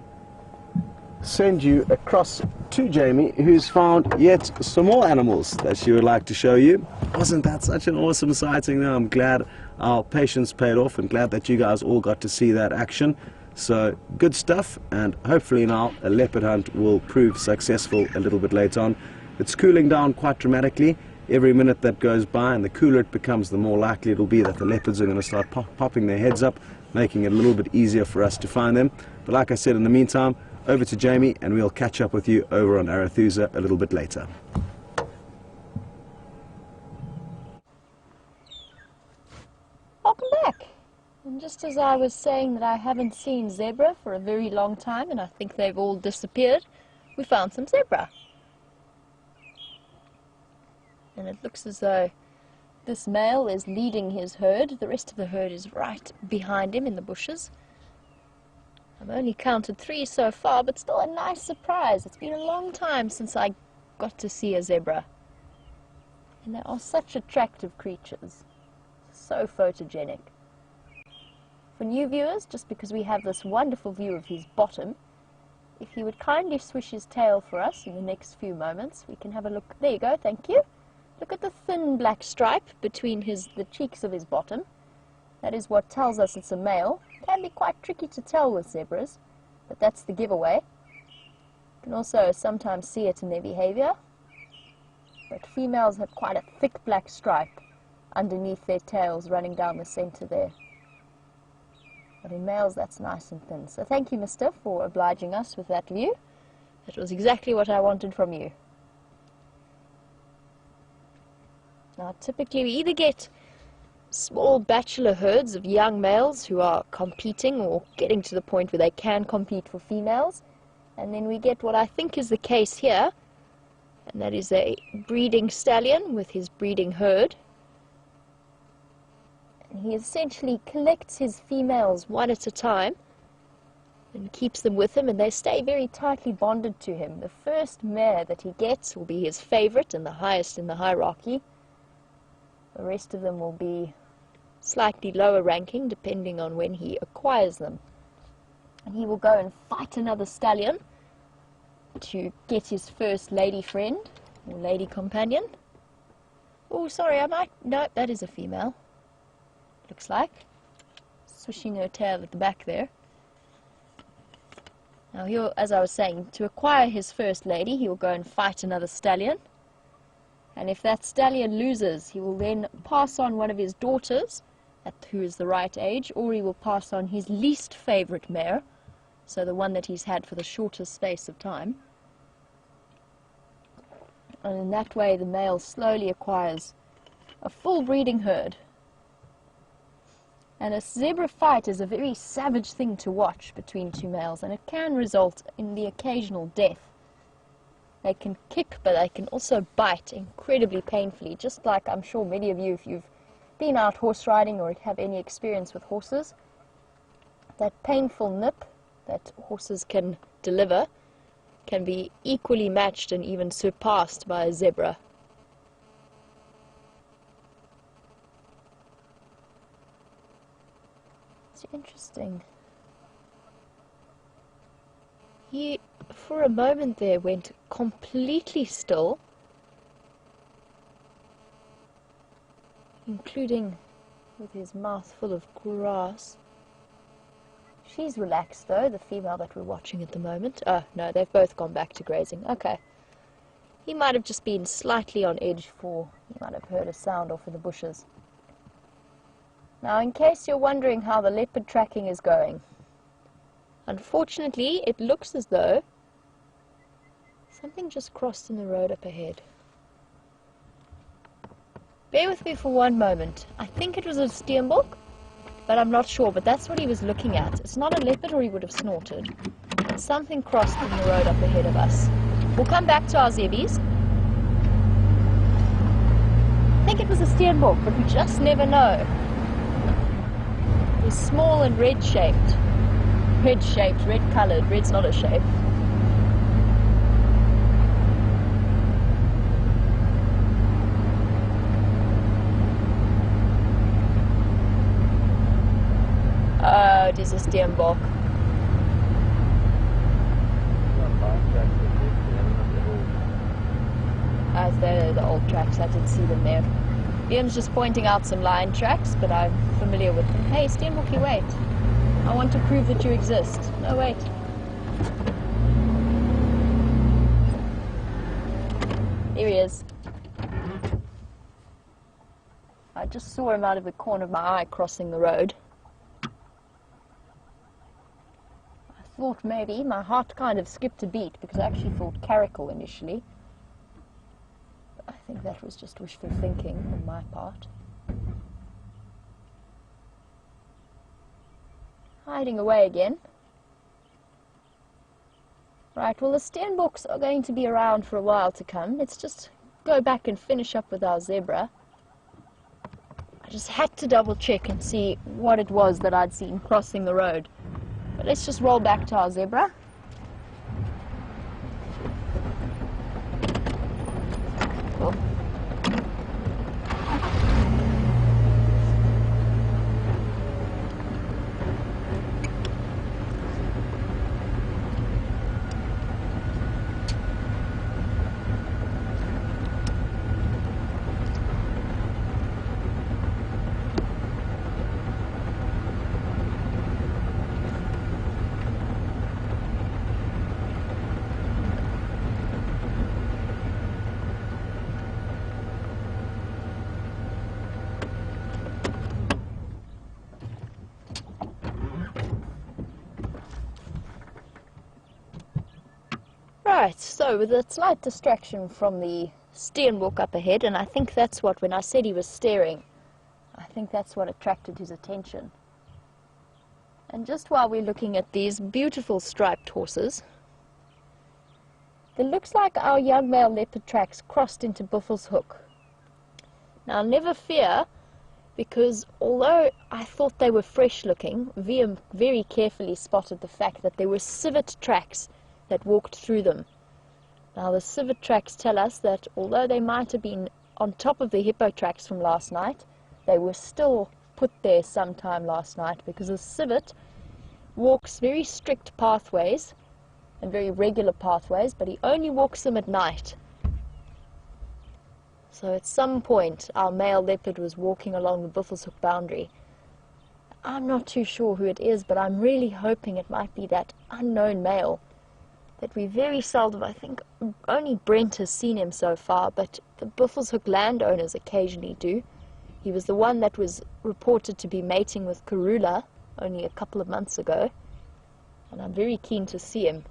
send you across to Jamie, who's found yet some more animals that she would like to show you. Wasn't that such an awesome sighting though? I'm glad our patience paid off and glad that you guys all got to see that action. So good stuff, and hopefully now a leopard hunt will prove successful a little bit later on. It's cooling down quite dramatically. Every minute that goes by, and the cooler it becomes, the more likely it'll be that the leopards are going to start popping their heads up, making it a little bit easier for us to find them. But like I said, in the meantime, over to Jamie, and we'll catch up with you over on Arethusa a little bit later. Welcome back. And just as I was saying that I haven't seen zebra for a very long time, and I think they've all disappeared, we found some zebra. And it looks as though this male is leading his herd. The rest of the herd is right behind him in the bushes. I've only counted 3 so far, but still a nice surprise. It's been a long time since I got to see a zebra. And they are such attractive creatures. So photogenic. For new viewers, just because we have this wonderful view of his bottom, if he would kindly swish his tail for us in the next few moments, we can have a look. There you go, thank you. Look at the thin black stripe between the cheeks of his bottom. That is what tells us it's a male. It can be quite tricky to tell with zebras, but that's the giveaway. You can also sometimes see it in their behavior. But females have quite a thick black stripe underneath their tails running down the center there. But in males, that's nice and thin. So thank you, mister, for obliging us with that view. That was exactly what I wanted from you. Now, typically we either get small bachelor herds of young males who are competing or getting to the point where they can compete for females. And then we get what I think is the case here, and that is a breeding stallion with his breeding herd. He essentially collects his females one at a time and keeps them with him, and they stay very tightly bonded to him. The first mare that he gets will be his favorite and the highest in the hierarchy. The rest of them will be slightly lower ranking depending on when he acquires them. And he will go and fight another stallion to get his first lady friend or lady companion. Oh, sorry, no, that is a female. Looks like, swishing her tail at the back there. Now here, as I was saying, to acquire his first lady, he will go and fight another stallion. And if that stallion loses, he will then pass on one of his daughters, who is the right age, or he will pass on his least favorite mare, so the one that he's had for the shortest space of time. And in that way, the male slowly acquires a full breeding herd. And a zebra fight is a very savage thing to watch between two males, and it can result in the occasional death. They can kick, but they can also bite incredibly painfully, just like I'm sure many of you, if you've been out horse riding or have any experience with horses, that painful nip that horses can deliver can be equally matched and even surpassed by a zebra. Interesting. He, for a moment there, went completely still, including with his mouth full of grass. She's relaxed, though, the female that we're watching at the moment. Oh, no, they've both gone back to grazing. Okay. He might have just been slightly on edge he might have heard a sound off in the bushes. Now, in case you're wondering how the leopard tracking is going, unfortunately, it looks as though something just crossed in the road up ahead. Bear with me for one moment. I think it was a steenbok, but I'm not sure, but that's what he was looking at. It's not a leopard or he would have snorted. Something crossed in the road up ahead of us. We'll come back to our zebies. I think it was a steenbok, but we just never know. It was small and red-shaped. Red-shaped, red-coloured. Red's not a shape. Oh, it is a steenbok. They're the old tracks. I did see them there. Ian's just pointing out some lion tracks, but I'm familiar with them. Hey, steenbokkie, wait. I want to prove that you exist. No, wait. Here he is. I just saw him out of the corner of my eye crossing the road. I thought maybe, my heart kind of skipped a beat because I actually thought caracal initially. I think that was just wishful thinking on my part. Hiding away again. Right, well the steenboks are going to be around for a while to come. Let's just go back and finish up with our zebra. I just had to double check and see what it was that I'd seen crossing the road. But let's just roll back to our zebra. Oh. Right, so with a slight distraction from the steenbok up ahead, and I think that's what, when I said he was staring, I think that's what attracted his attention. And just while we're looking at these beautiful striped horses, it looks like our young male leopard tracks crossed into Buffelshoek. Now never fear, because although I thought they were fresh looking, Liam very carefully spotted the fact that there were civet tracks that walked through them. Now the civet tracks tell us that although they might have been on top of the hippo tracks from last night, they were still put there sometime last night, because the civet walks very strict pathways and very regular pathways, but he only walks them at night. So at some point our male leopard was walking along the Buffelshoek boundary. I'm not too sure who it is, but I'm really hoping it might be that unknown male that we very seldom, I think only Brent has seen him so far, but the Buffelshoek landowners occasionally do. He was the one that was reported to be mating with Karula only a couple of months ago, and I'm very keen to see him.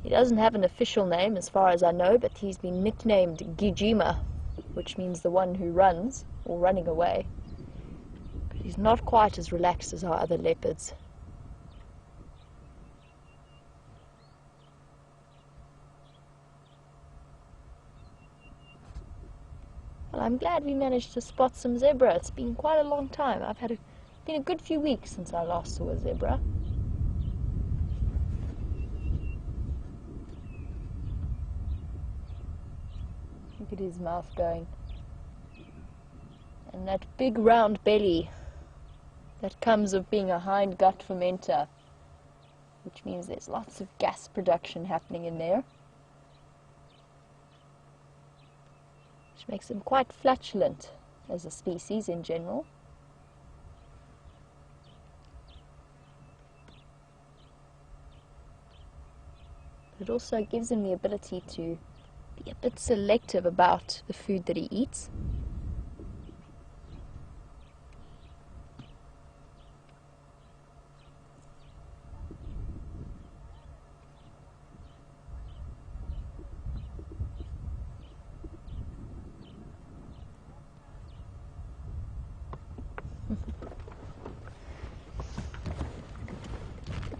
He doesn't have an official name as far as I know, but he's been nicknamed Gijima, which means the one who runs, or running away. He's not quite as relaxed as our other leopards. Well, I'm glad we managed to spot some zebra. It's been quite a long time. Been a good few weeks since I last saw a zebra. Look at his mouth going. And that big round belly that comes of being a hind gut fermenter, which means there's lots of gas production happening in there, which makes them quite flatulent as a species in general. It also gives him the ability to be a bit selective about the food that he eats.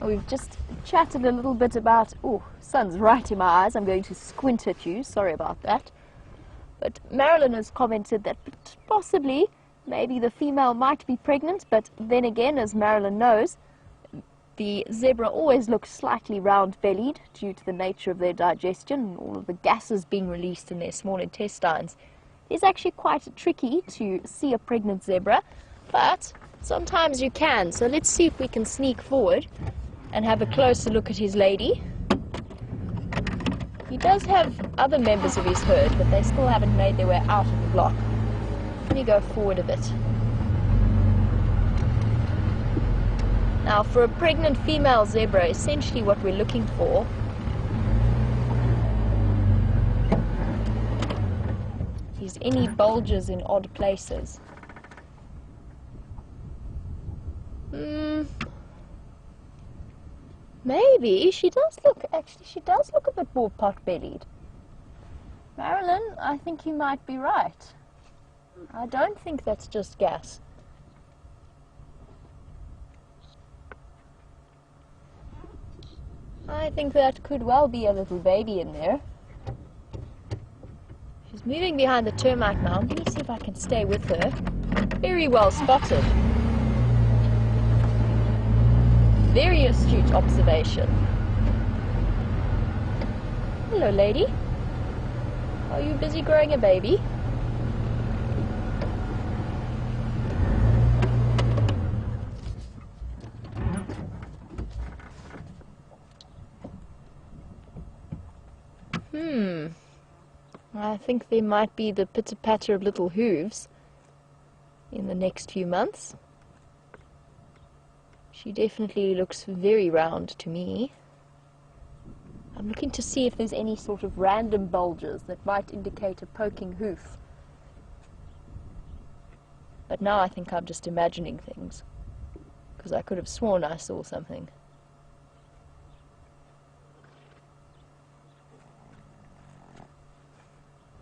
We've just chatted a little bit about, oh, sun's right in my eyes, I'm going to squint at you, sorry about that. But Marilyn has commented that possibly, maybe the female might be pregnant, but then again, as Marilyn knows, the zebra always looks slightly round-bellied due to the nature of their digestion and all of the gases being released in their small intestines. It's actually quite tricky to see a pregnant zebra, but sometimes you can. So let's see if we can sneak forward and have a closer look at his lady. He does have other members of his herd, but they still haven't made their way out of the block. Let me go forward a bit. Now, for a pregnant female zebra, essentially what we're looking for is any bulges in odd places. Maybe she does look, actually, she does look a bit more pot-bellied. Marilyn, I think you might be right. I don't think that's just gas. I think that could well be a little baby in there. She's moving behind the termite mound. Let me see if I can stay with her. Very well spotted. Very astute observation. Hello, lady. Are you busy growing a baby? I think there might be the pitter-patter of little hooves in the next few months. She definitely looks very round to me. I'm looking to see if there's any sort of random bulges that might indicate a poking hoof. But now I think I'm just imagining things, because I could have sworn I saw something.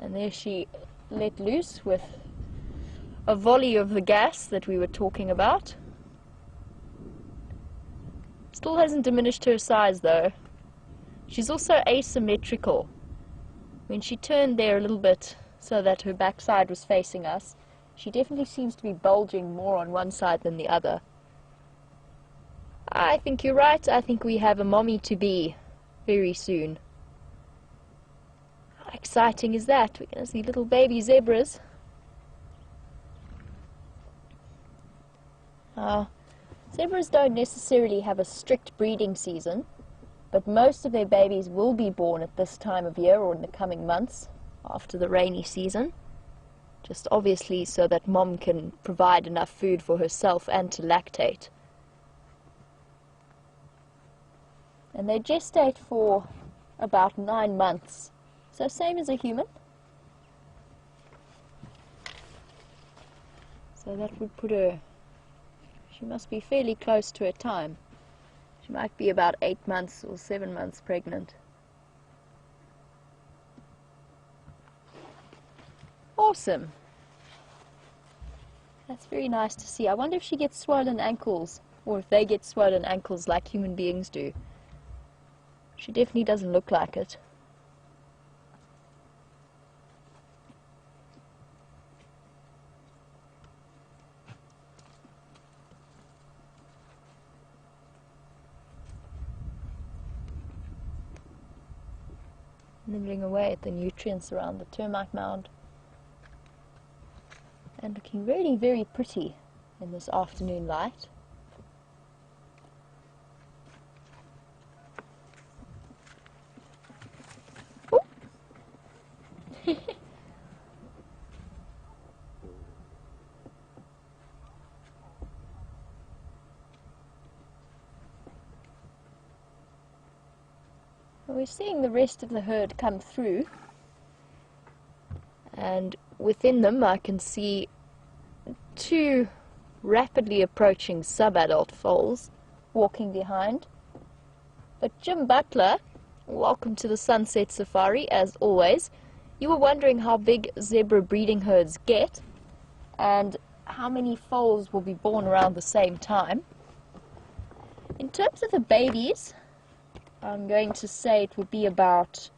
And there she let loose with a volley of the gas that we were talking about. Still hasn't diminished her size though. She's also asymmetrical. When she turned there a little bit so that her backside was facing us, she definitely seems to be bulging more on one side than the other. I think you're right. I think we have a mommy to be very soon. How exciting is that? We're going to see little baby zebras. Zebras don't necessarily have a strict breeding season, but most of their babies will be born at this time of year or in the coming months after the rainy season. Just obviously so that mom can provide enough food for herself and to lactate. And they gestate for about 9 months. So same as a human. So that would put her, she must be fairly close to her time. She might be about 8 months or 7 months pregnant. Awesome. That's very nice to see. I wonder if she gets swollen ankles, or if they get swollen ankles like human beings do. She definitely doesn't look like it. Nibbling away at the nutrients around the termite mound. And looking really very pretty in this afternoon light. We're seeing the rest of the herd come through, and within them I can see 2 rapidly approaching sub-adult foals walking behind. But Jim Butler, welcome to the Sunset Safari as always. You were wondering how big zebra breeding herds get and how many foals will be born around the same time. In terms of the babies, I'm going to say it will be about,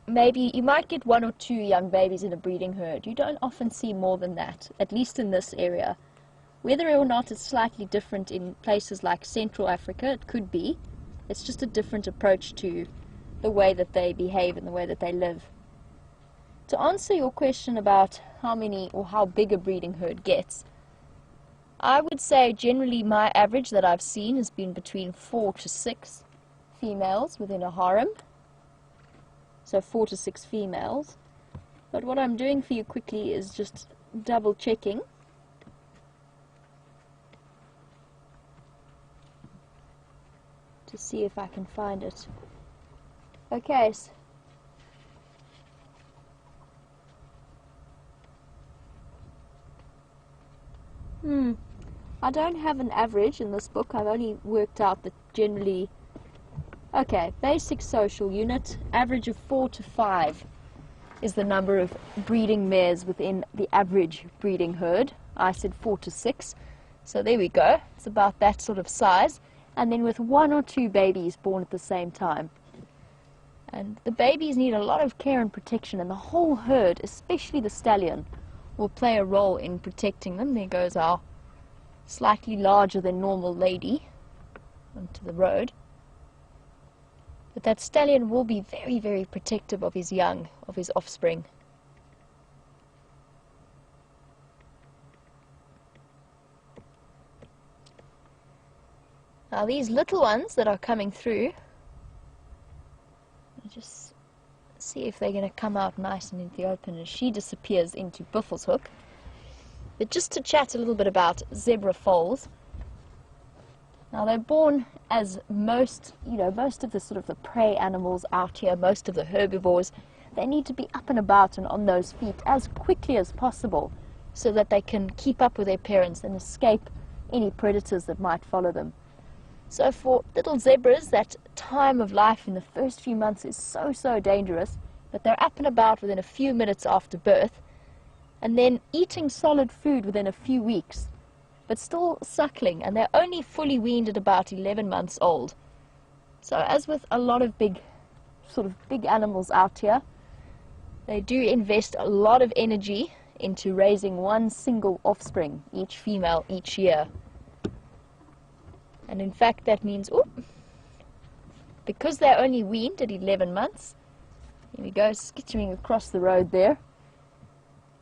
maybe you might get 1 or 2 young babies in a breeding herd. You don't often see more than that, at least in this area. Whether or not it's slightly different in places like Central Africa, it could be. It's just a different approach to the way that they behave and the way that they live. To answer your question about how many or how big a breeding herd gets, I would say generally my average that I've seen has been between 4 to 6 females within a harem. So 4 to 6 females. But what I'm doing for you quickly is just double checking. To see if I can find it. Okay. I don't have an average in this book. I've only worked out that generally, okay, basic social unit, average of 4 to 5 is the number of breeding mares within the average breeding herd. I said 4 to 6, so there we go. It's about that sort of size, and then with 1 or 2 babies born at the same time. And the babies need a lot of care and protection, and the whole herd, especially the stallion, will play a role in protecting them. There goes our slightly larger than normal lady onto the road. But that stallion will be very, very protective of his young, of his offspring. Now these little ones that are coming through, I'll just see if they're going to come out nice and into the open as she disappears into Buffelshoek. But just to chat a little bit about zebra foals. Now they're born as most of the sort of the prey animals out here, most of the herbivores, they need to be up and about and on those feet as quickly as possible so that they can keep up with their parents and escape any predators that might follow them. So for little zebras, that time of life in the first few months is so dangerous but they're up and about within a few minutes after birth, and then eating solid food within a few weeks, but still suckling, and they're only fully weaned at about 11 months old. So as with a lot of big animals out here, they do invest a lot of energy into raising one single offspring, each female, each year. And in fact that means, because they're only weaned at 11 months, here we go, skittering across the road there,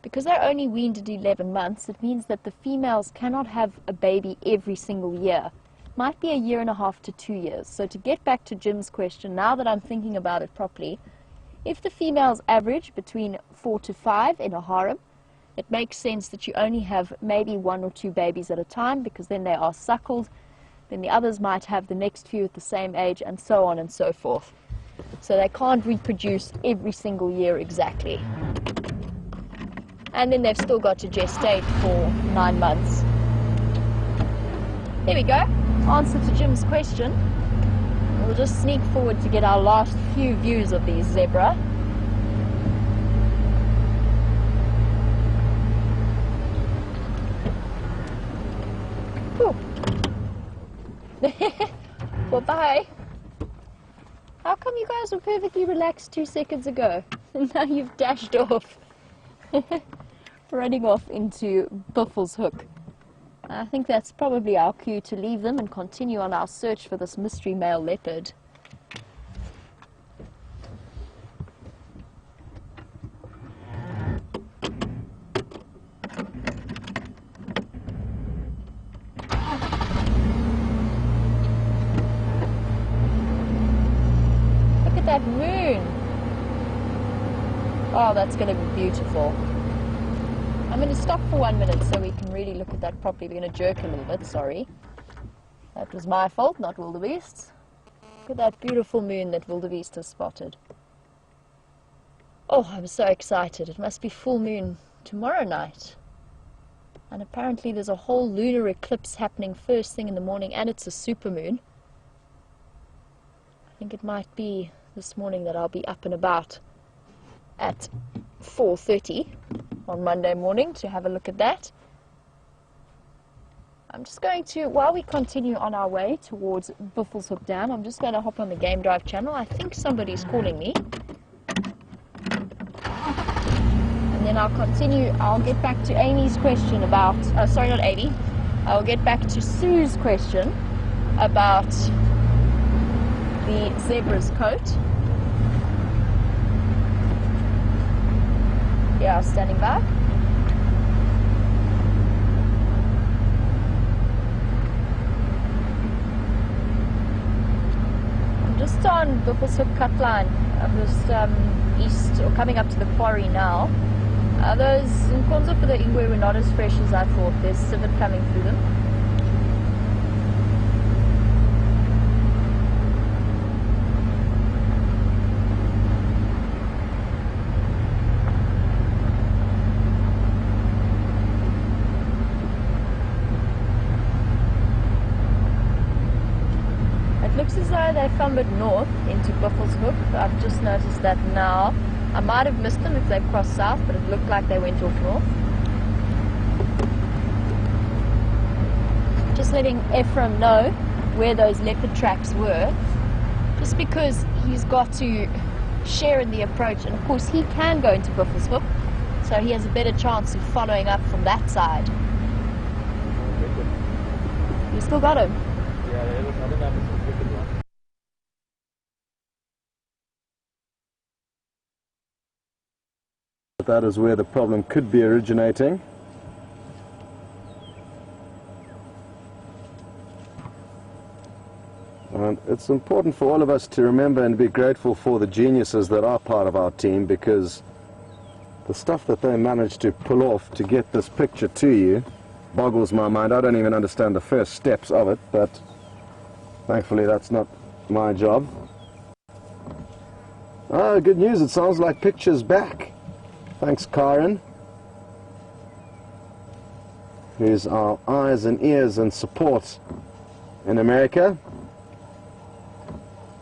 because they're only weaned at 11 months, it means that the females cannot have a baby every single year. Might be a year and a half to 2 years. So to get back to Jim's question, now that I'm thinking about it properly, if the females average between 4 to 5 in a harem, it makes sense that you only have maybe 1 or 2 babies at a time, because then they are suckled, then the others might have the next few at the same age, and so on and so forth. So they can't reproduce every single year exactly. And then they've still got to gestate for 9 months. There we go, answer to Jim's question. We'll just sneak forward to get our last few views of these zebra. Well, bye. How come you guys were perfectly relaxed 2 seconds ago? And now you've dashed off. Running off into Buffelshoek. Hook. I think that's probably our cue to leave them and continue on our search for this mystery male leopard. Look at that moon! Oh, that's going to be beautiful. I'm going to stop for 1 minute so we can really look at that properly. We're going to jerk a little bit, sorry. That was my fault, not wildebeest's. Look at that beautiful moon that wildebeest has spotted. Oh, I'm so excited. It must be full moon tomorrow night. And apparently there's a whole lunar eclipse happening first thing in the morning, and it's a supermoon. I think it might be this morning that I'll be up and about at 4:30 on Monday morning to have a look at that. I'm just going to, while we continue on our way towards Buffelshoek Dam, I'm just going to hop on the Game Drive channel. I think somebody's calling me. And then I'll continue, I'll get back to Amy's question about, sorry, not Amy, I'll get back to Sue's question about the zebra's coat. Yeah, standing by. I'm just on Buffelshoek cut line. I'm just east, or coming up to the quarry now. Those inkonzo for the ingwe were not as fresh as I thought. There's civet coming through them. Looks as though they've come a bit north into Buffelshoek. I've just noticed that now. I might have missed them if they've crossed south, but it looked like they went off north. Just letting Ephraim know where those leopard tracks were, just because he's got to share in the approach, and of course he can go into Buffelshoek, so he has a better chance of following up from that side. You still got him? Yeah, there was another one. That is where the problem could be originating. And it's important for all of us to remember and be grateful for the geniuses that are part of our team, because the stuff that they managed to pull off to get this picture to you boggles my mind. I don't even understand the first steps of it, but thankfully that's not my job. Oh, good news, it sounds like picture's back. Thanks, Karen, who's our eyes and ears and support in America.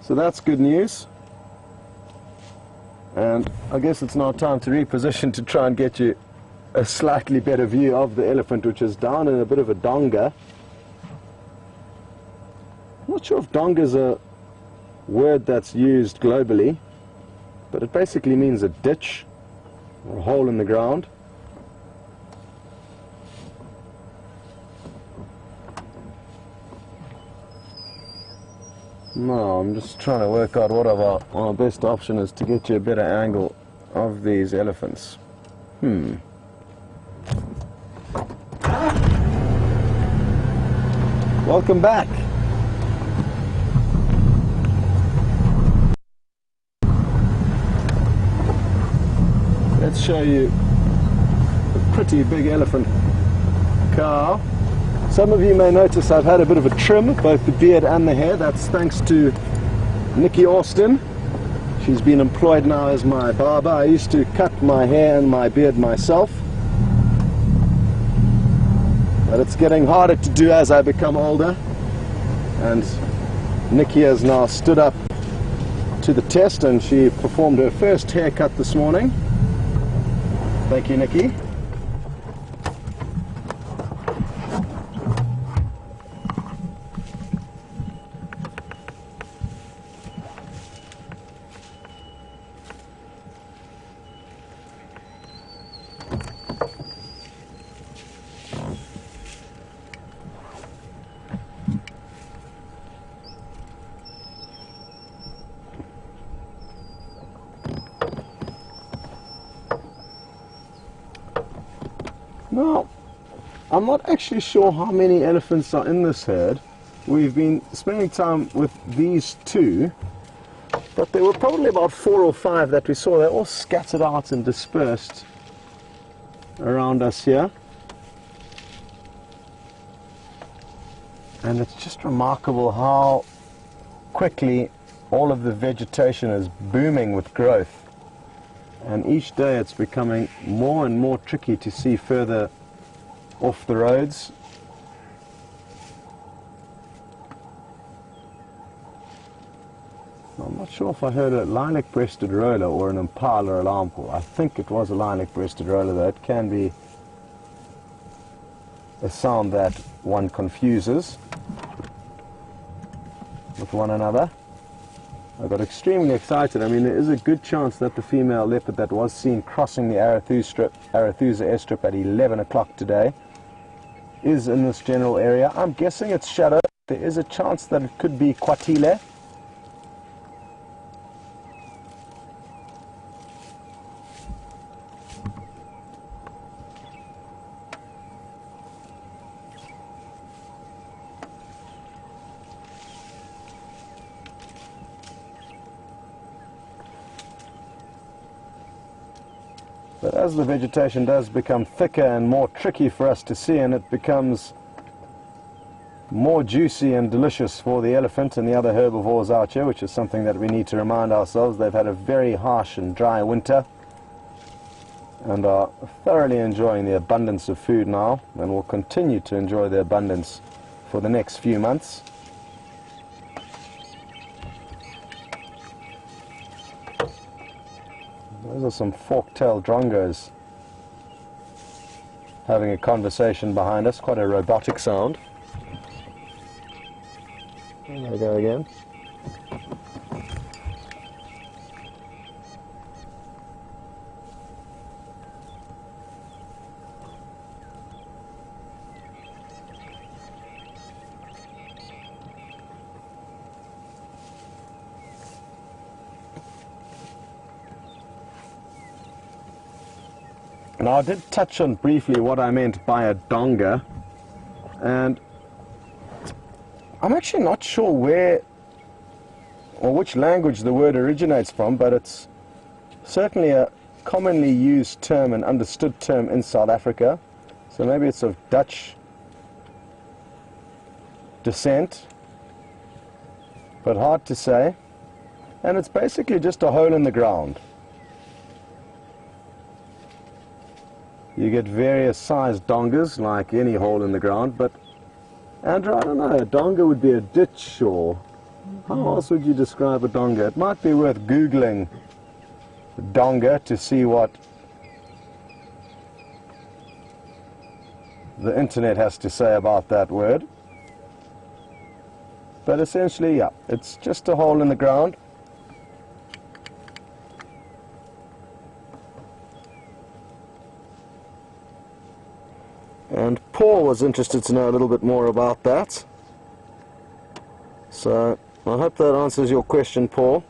So that's good news. And I guess it's now time to reposition to try and get you a slightly better view of the elephant, which is down in a bit of a donga. I'm not sure if donga is a word that's used globally, but it basically means a ditch or a hole in the ground. No, I'm just trying to work out what our best option is to get you a better angle of these elephants. Welcome back. Let's show you a pretty big elephant cow. Some of you may notice I've had a bit of a trim, both the beard and the hair. That's thanks to Nikki Austin. She's been employed now as my barber. I used to cut my hair and my beard myself, but it's getting harder to do as I become older, and Nikki has now stood up to the test, and she performed her first haircut this morning. Thank you, Nikki. Now, I'm not actually sure how many elephants are in this herd. We've been spending time with these two, but there were probably about 4 or 5 that we saw. They're all scattered out and dispersed around us here. And it's just remarkable how quickly all of the vegetation is booming with growth. And each day it's becoming more and more tricky to see further off the roads. I'm not sure if I heard a lilac-breasted roller or an impala alarm call. I think it was a lilac-breasted roller, though. It can be a sound that one confuses with one another. I got extremely excited. I mean, there is a good chance that the female leopard that was seen crossing the Arethusa airstrip at 11 o'clock today is in this general area. I'm guessing it's shadow. There is a chance that it could be Kwatile. But as the vegetation does become thicker and more tricky for us to see, and it becomes more juicy and delicious for the elephant and the other herbivores out here, which is something that we need to remind ourselves. They've had a very harsh and dry winter and are thoroughly enjoying the abundance of food now, and will continue to enjoy the abundance for the next few months. Those are some fork-tailed drongos having a conversation behind us, quite a robotic sound. There we go again. Now, I did touch on briefly what I meant by a donga, and I'm actually not sure where or which language the word originates from, but it's certainly a commonly used term and understood term in South Africa. So maybe it's of Dutch descent, but hard to say. And it's basically just a hole in the ground. You get various sized dongas, like any hole in the ground, but Andrew, I don't know, a donga would be a ditch, or how else would you describe a donga? It might be worth Googling donga to see what the internet has to say about that word. But essentially, yeah, it's just a hole in the ground. And Paul was interested to know a little bit more about that. So I hope that answers your question, Paul.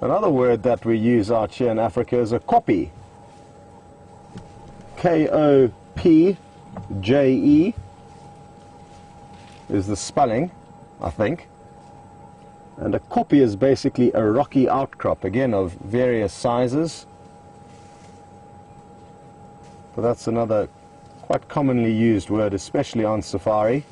Another word that we use out here in Africa is a koppie. K-O-P-J-E is the spelling, I think. And a koppie is basically a rocky outcrop, again of various sizes. But that's another quite commonly used word, especially on safari.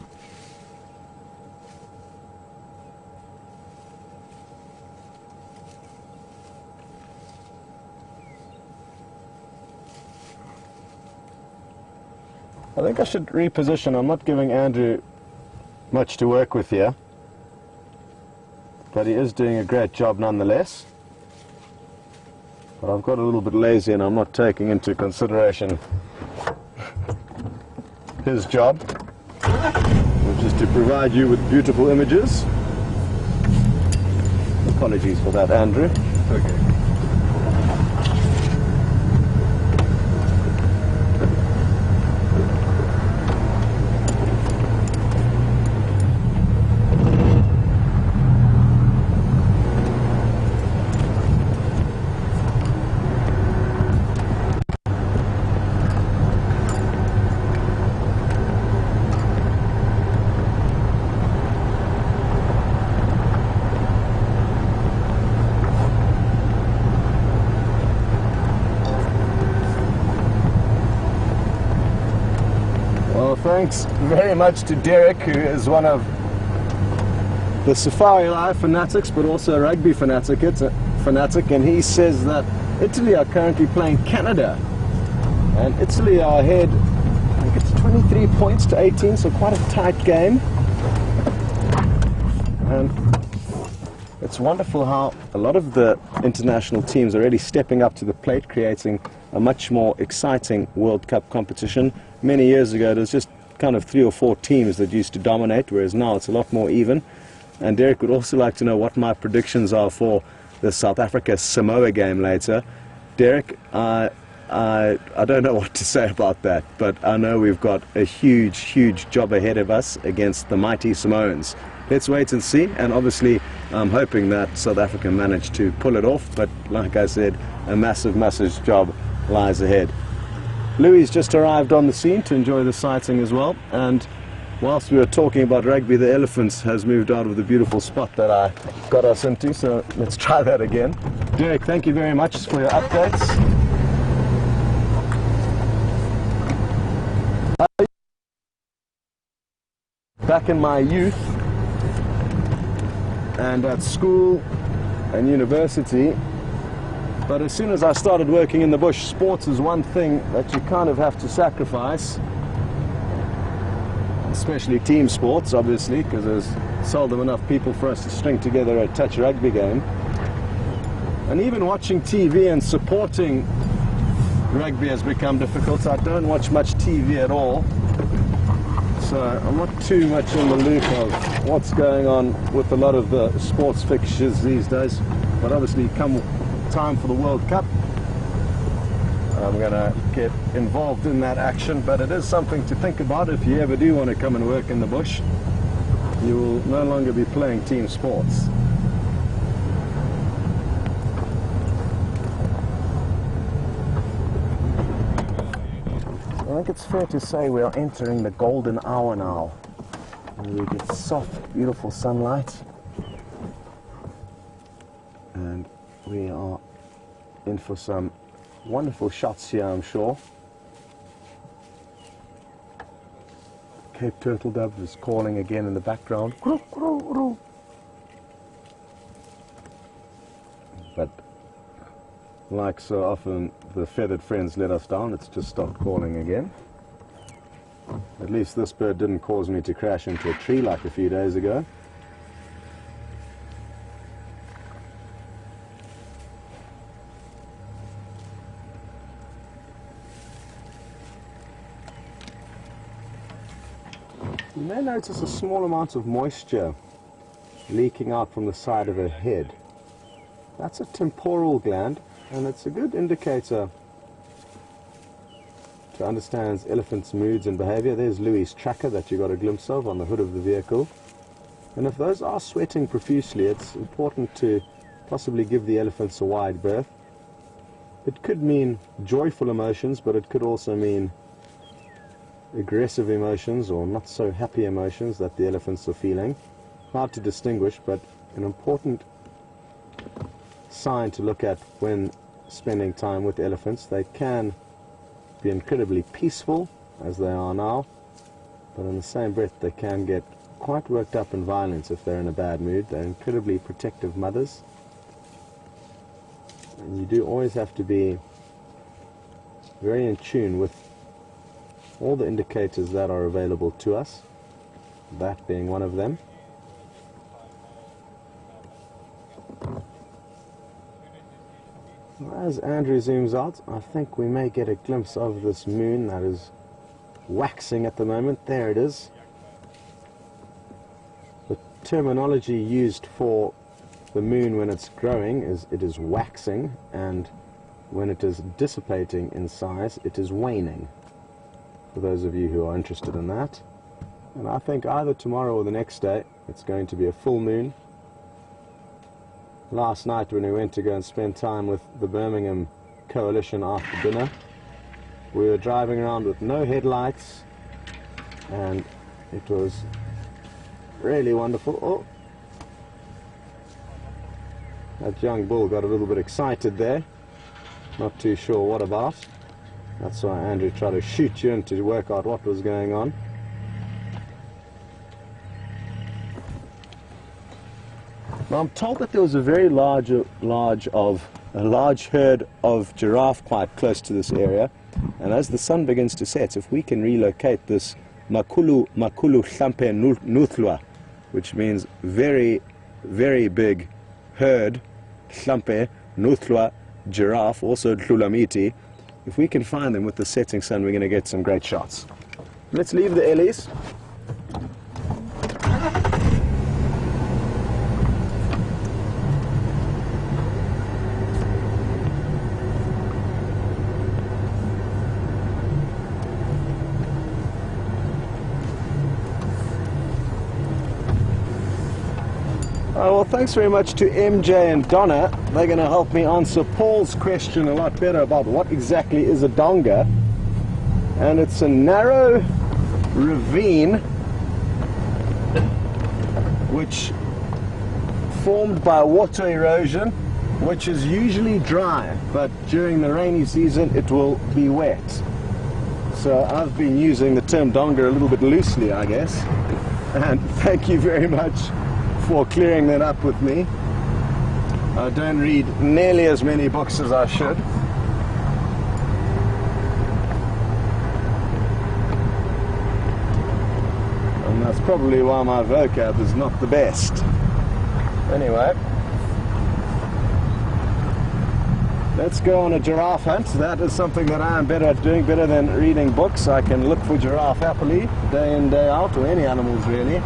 I think I should reposition. I'm not giving Andrew much to work with here, but he is doing a great job nonetheless. But I've got a little bit lazy and I'm not taking into consideration his job, which is to provide you with beautiful images. Apologies for that, Andrew. Okay. Thanks very much to Derek, who is one of the Safari Live fanatics, but also a rugby fanatic, and he says that Italy are currently playing Canada, and Italy are ahead, I think it's 23 points to 18, so quite a tight game. And it's wonderful how a lot of the international teams are already stepping up to the plate, creating a much more exciting World Cup competition. Many years ago, it was just kind of 3 or 4 teams that used to dominate, whereas now it's a lot more even. And Derek would also like to know what my predictions are for the South Africa-Samoa game later. Derek, I don't know what to say about that, but I know we've got a huge, huge job ahead of us against the mighty Samoans. Let's wait and see, and obviously I'm hoping that South Africa managed to pull it off, but like I said, a massive, massive job lies ahead. Louis just arrived on the scene to enjoy the sighting as well, and whilst we were talking about rugby, the elephants has moved out of the beautiful spot that I got us into, so let's try that again. Derek, thank you very much for your updates. Back in my youth and at school and university, but as soon as I started working in the bush, sports is one thing that you kind of have to sacrifice, especially team sports, obviously, because there's seldom enough people for us to string together a touch rugby game. And even watching TV and supporting rugby has become difficult. I don't watch much TV at all, so I'm not too much in the loop of what's going on with a lot of the sports fixtures these days. But obviously, come time for the World Cup, I'm going to get involved in that action, but it is something to think about. If you ever do want to come and work in the bush, you will no longer be playing team sports. I think it's fair to say we are entering the golden hour now. We get soft, beautiful sunlight, and we are in for some wonderful shots here, I'm sure. Cape turtle dove is calling again in the background. But like so often, the feathered friends let us down. It's just stopped calling again. At least this bird didn't cause me to crash into a tree like a few days ago. You may notice a small amount of moisture leaking out from the side of her head. That's a temporal gland, and it's a good indicator to understand elephants' moods and behavior. There's Louis' tracker that you got a glimpse of on the hood of the vehicle. And if those are sweating profusely, it's important to possibly give the elephants a wide berth. It could mean joyful emotions, but it could also mean aggressive emotions or not so happy emotions that the elephants are feeling. Hard to distinguish, but an important sign to look at when spending time with elephants. They can be incredibly peaceful, as they are now, but in the same breath they can get quite worked up and violent if they're in a bad mood. They're incredibly protective mothers, and you do always have to be very in tune with all the indicators that are available to us, that being one of them. As Andrew zooms out, I think we may get a glimpse of this moon that is waxing at the moment. There it is. The terminology used for the moon when it's growing is it is waxing, and when it is dissipating in size, it is waning, for those of you who are interested in that. And I think either tomorrow or the next day it's going to be a full moon. Last night when we went to go and spend time with the Birmingham Coalition after dinner, we were driving around with no headlights, and it was really wonderful. Oh, that young bull got a little bit excited there, not too sure what about. That's why Andrew tried to shoot you in to work out what was going on. Now, I'm told that there was a very large herd of giraffe quite close to this area, and as the sun begins to set, if we can relocate this makulu hlampe nutlwa, which means very, very big herd, hlampe nutlwa giraffe, also dlulamiti, if we can find them with the setting sun, we're going to get some great shots. Let's leave the Ellies. Well, thanks very much to MJ and Donna. They're going to help me answer Paul's question a lot better about what exactly is a donga. And it's a narrow ravine which formed by water erosion, which is usually dry, but during the rainy season it will be wet. So I've been using the term donga a little bit loosely, I guess. And thank you very much for clearing that up with me. I don't read nearly as many books as I should. And that's probably why my vocab is not the best. Anyway, let's go on a giraffe hunt. That is something that I am better at doing, better than reading books. I can look for giraffe happily, day in, day out, or any animals really.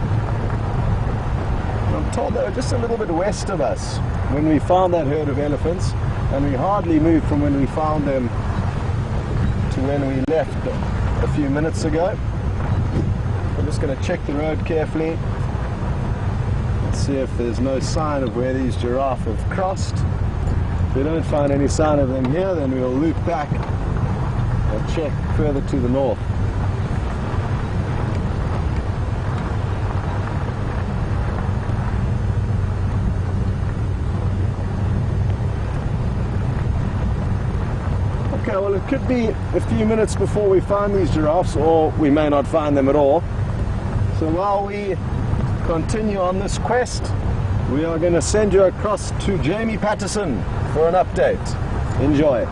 I'm told they were just a little bit west of us when we found that herd of elephants, and we hardly moved from when we found them to when we left a few minutes ago. I'm just going to check the road carefully and see if there's no sign of where these giraffe have crossed. If we don't find any sign of them here, then we'll loop back and check further to the north. Okay, well, it could be a few minutes before we find these giraffes, or we may not find them at all. So while we continue on this quest, we are going to send you across to Jamie Patterson for an update. Enjoy.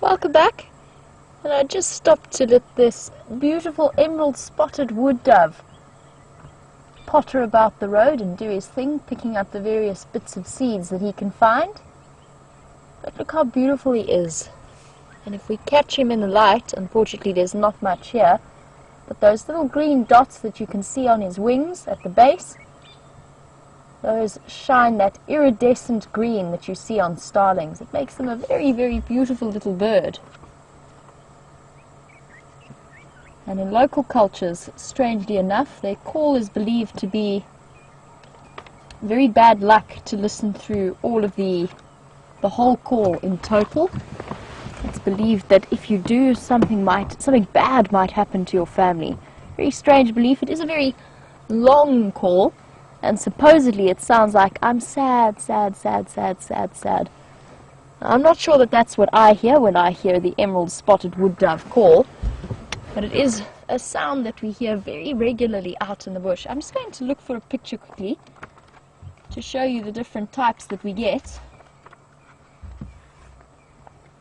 Welcome back. And I just stopped to let this beautiful emerald spotted wood dove potter about the road and do his thing, picking up the various bits of seeds that he can find. But look how beautiful he is. And if we catch him in the light, unfortunately there's not much here, but those little green dots that you can see on his wings at the base, those shine that iridescent green that you see on starlings. It makes them a very, very beautiful little bird. And in local cultures, strangely enough, their call is believed to be very bad luck to listen through all of the whole call in total. It's believed that if you do, something bad might happen to your family. Very strange belief. It is a very long call, and supposedly it sounds like, I'm sad, sad, sad, sad, sad, sad. I'm not sure that that's what I hear when I hear the emerald-spotted wood dove call, but it is a sound that we hear very regularly out in the bush. I'm just going to look for a picture quickly to show you the different types that we get.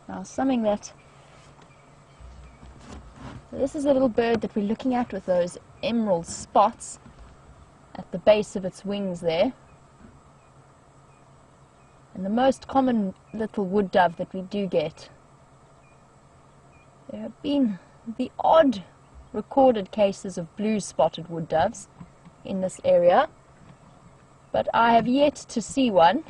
Now, this is a little bird that we're looking at with those emerald spots at the base of its wings there. And the most common little wood dove that we do get. There have been the odd recorded cases of blue-spotted wood doves in this area, but I have yet to see one.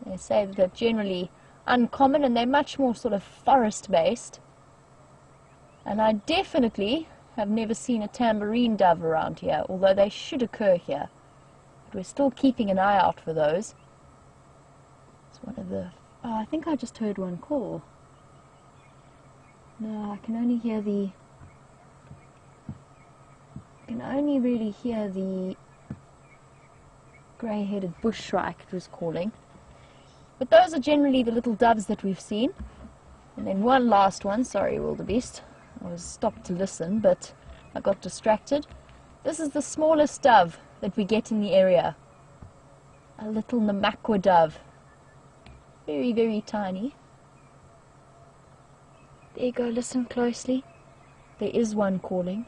They say that they're generally uncommon and they're much more sort of forest-based. And I definitely have never seen a tambourine dove around here, although they should occur here. But we're still keeping an eye out for those. It's one of the... Oh, I think I just heard one call. No, I can only hear the... I can only really hear the grey-headed bush shrike it was calling. But those are generally the little doves that we've seen. And then one last one, sorry wildebeest, I was stopped to listen, but I got distracted. This is the smallest dove that we get in the area. A little Namakwa dove. Very, very tiny. There you go, listen closely. There is one calling.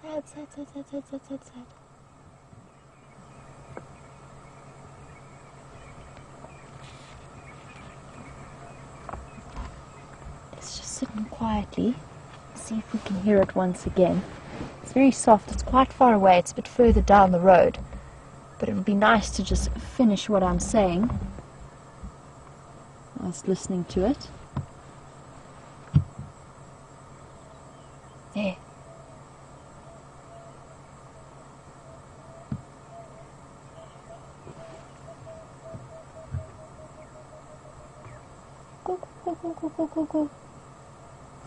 Sad, sad, sad, sad, sad, sad, sad, sad. Let's just sit in quietly, see if we can hear it once again. It's very soft, it's quite far away, it's a bit further down the road, but it would be nice to just finish what I'm saying whilst listening to it. There. Go, go, go, go, go, go, go.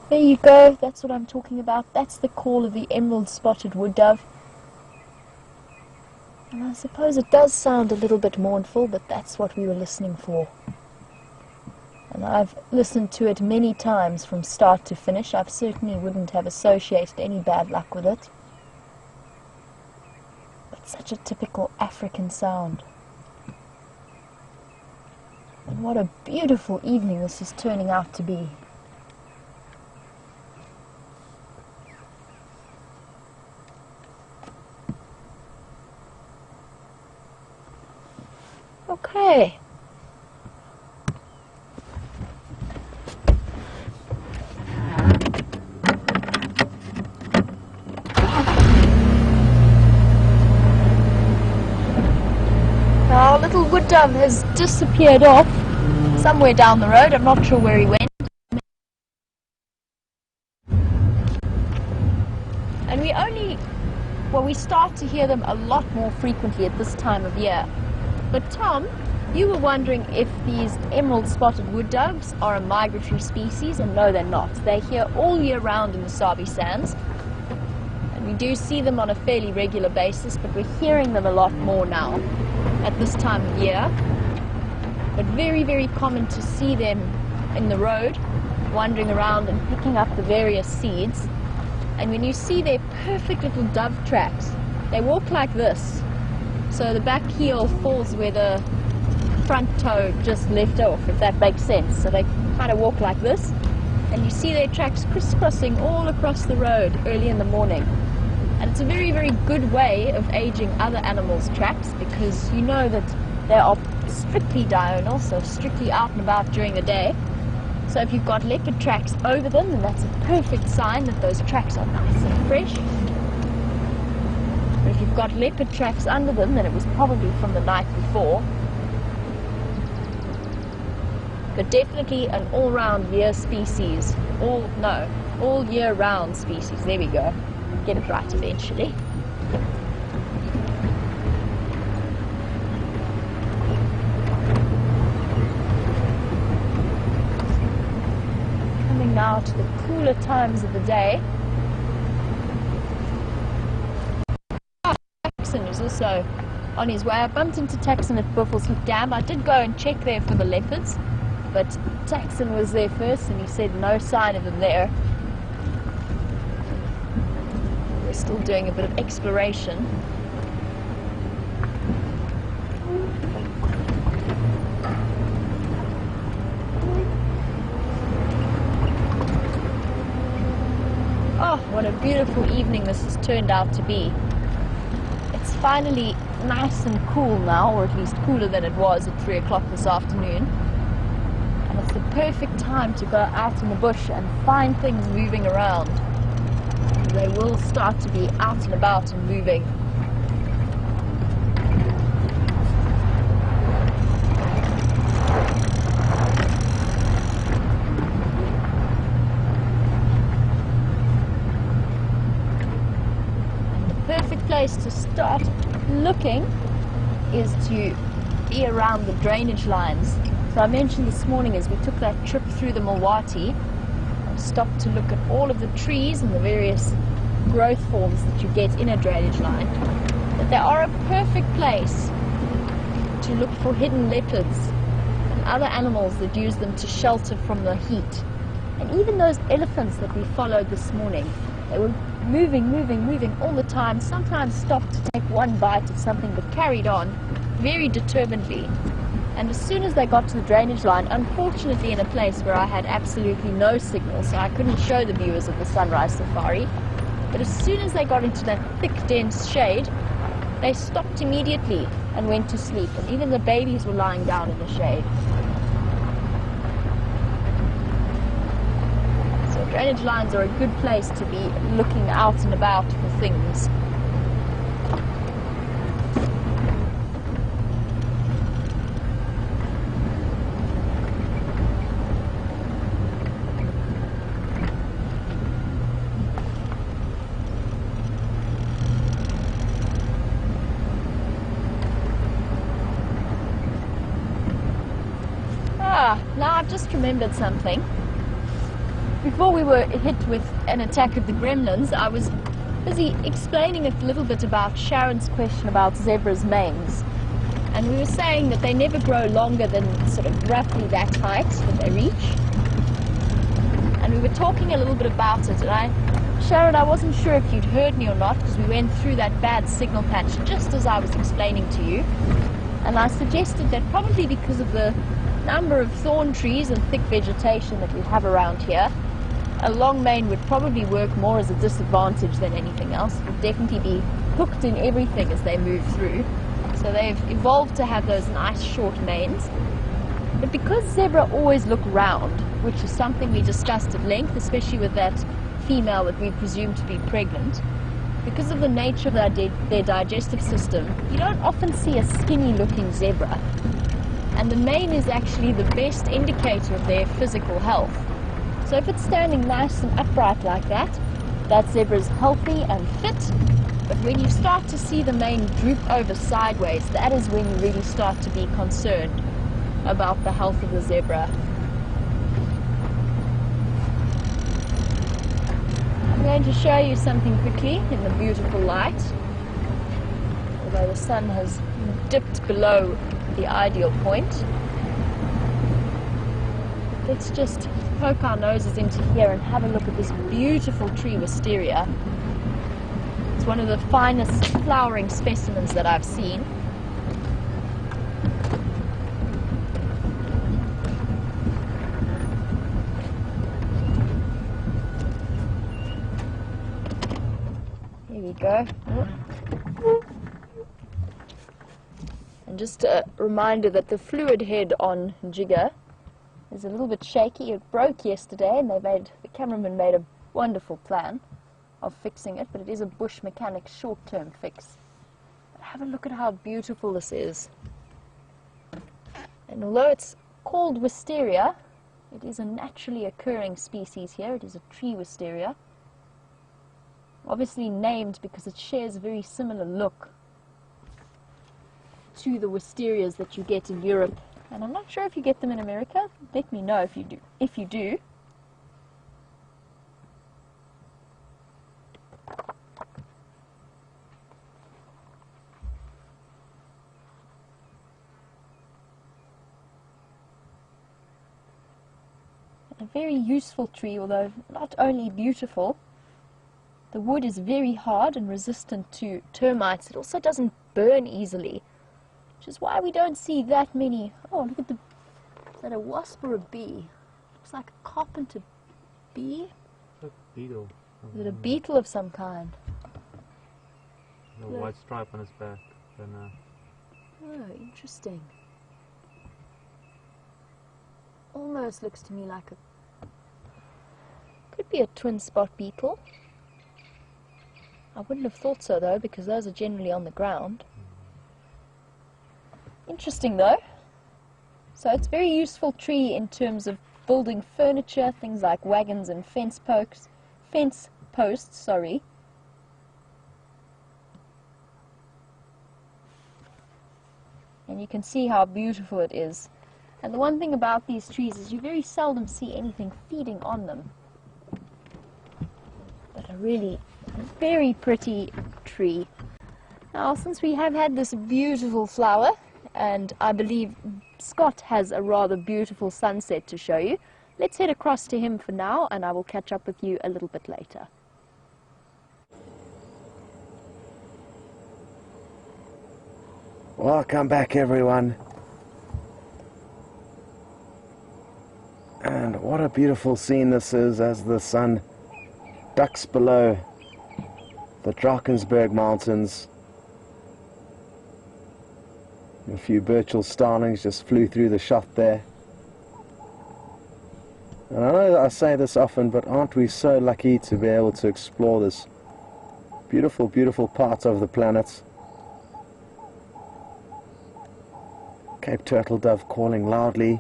There you go, that's what I'm talking about. That's the call of the emerald-spotted wood dove. And I suppose it does sound a little bit mournful, but that's what we were listening for. And I've listened to it many times from start to finish. I certainly wouldn't have associated any bad luck with it. But such a typical African sound. And what a beautiful evening this is turning out to be. Okay. Our little wood dove has disappeared off somewhere down the road. I'm not sure where he went. And we start to hear them a lot more frequently at this time of year. But Tom, you were wondering if these emerald-spotted wood doves are a migratory species, and no, they're not. They're here all year round in the Sabi Sands. And we do see them on a fairly regular basis, but we're hearing them a lot more now at this time of year. But very, very common to see them in the road, wandering around and picking up the various seeds. And when you see their perfect little dove tracks, they walk like this. So the back heel falls where the front toe just left off, if that makes sense. So they kind of walk like this. and you see their tracks crisscrossing all across the road early in the morning. And it's a very, very good way of aging other animals' tracks, because you know that they are strictly diurnal, so strictly out and about during the day. So if you've got leopard tracks over them, then that's a perfect sign that those tracks are nice and fresh. But if you've got leopard tracks under them, then it was probably from the night before. But definitely an all-round year species. All year round species. There we go. Get it right eventually. Coming now to the cooler times of the day. Taxon is also on his way. I bumped into Taxon at Buffelshoek Dam. I did go and check there for the leopards, but Taxon was there first and he said no sign of him there. We're still doing a bit of exploration. Oh, what a beautiful evening this has turned out to be. It's finally nice and cool now, or at least cooler than it was at 3 o'clock this afternoon. And it's the perfect time to go out in the bush and find things moving around. They will start to be out and about and moving. And the perfect place to start looking is to be around the drainage lines. So I mentioned this morning as we took that trip through the Mulwati, and stopped to look at all of the trees and the various growth forms that you get in a drainage line, that they are a perfect place to look for hidden leopards and other animals that use them to shelter from the heat. And even those elephants that we followed this morning, they were moving all the time, sometimes stopped to take one bite of something but carried on very determinedly. And as soon as they got to the drainage line, unfortunately in a place where I had absolutely no signal, so I couldn't show the viewers of the sunrise safari, but as soon as they got into that thick, dense shade, they stopped immediately and went to sleep, and even the babies were lying down in the shade. So drainage lines are a good place to be looking out and about for things. Now I've just remembered something. Before we were hit with an attack of the gremlins, I was busy explaining a little bit about Sharon's question about zebras' manes. And we were saying that they never grow longer than sort of roughly that height that they reach. And we were talking a little bit about it, and Sharon, I wasn't sure if you'd heard me or not, because we went through that bad signal patch just as I was explaining to you. And I suggested that probably because of the number of thorn trees and thick vegetation that we have around here, a long mane would probably work more as a disadvantage than anything else. It would definitely be hooked in everything as they move through. So they've evolved to have those nice short manes. But because zebra always look round, which is something we discussed at length, especially with that female that we presume to be pregnant, because of the nature of their digestive system, you don't often see a skinny looking zebra. And the mane is actually the best indicator of their physical health. So if it's standing nice and upright like that, that zebra is healthy and fit. But when you start to see the mane droop over sideways, that is when you really start to be concerned about the health of the zebra. I'm going to show you something quickly in the beautiful light. Although the sun has dipped below the ideal point. Let's just poke our noses into here and have a look at this beautiful tree, wisteria. It's one of the finest flowering specimens that I've seen. There we go. And just a reminder that the fluid head on Jigger is a little bit shaky. It broke yesterday, and the cameraman made a wonderful plan of fixing it, but it is a Bush Mechanics short-term fix. But have a look at how beautiful this is. And although it's called wisteria, it is a naturally occurring species here. It is a tree wisteria. Obviously named because it shares a very similar look to the wisterias that you get in Europe. And I'm not sure if you get them in America. Let me know if you do. If you do. A very useful tree, although not only beautiful. The wood is very hard and resistant to termites. It also doesn't burn easily, which is why we don't see that many. Oh, look at is that a wasp or a bee? Looks like a carpenter bee. It's a beetle. Is it a beetle of some kind? A white stripe on its back. Oh, interesting. Almost looks to me like could be a twin spot beetle. I wouldn't have thought so though, because those are generally on the ground. Interesting though. So it's a very useful tree in terms of building furniture, things like wagons and fence posts, sorry. And you can see how beautiful it is. And the one thing about these trees is you very seldom see anything feeding on them. But a really very pretty tree. Now, since we have had this beautiful flower, and I believe Scott has a rather beautiful sunset to show you, let's head across to him for now, and I will catch up with you a little bit later. Welcome back, everyone. And what a beautiful scene this is as the sun ducks below the Drakensberg Mountains. A few Birchall starlings just flew through the shot there. And I know I say this often, but aren't we so lucky to be able to explore this beautiful, beautiful part of the planet? Cape turtle dove calling loudly.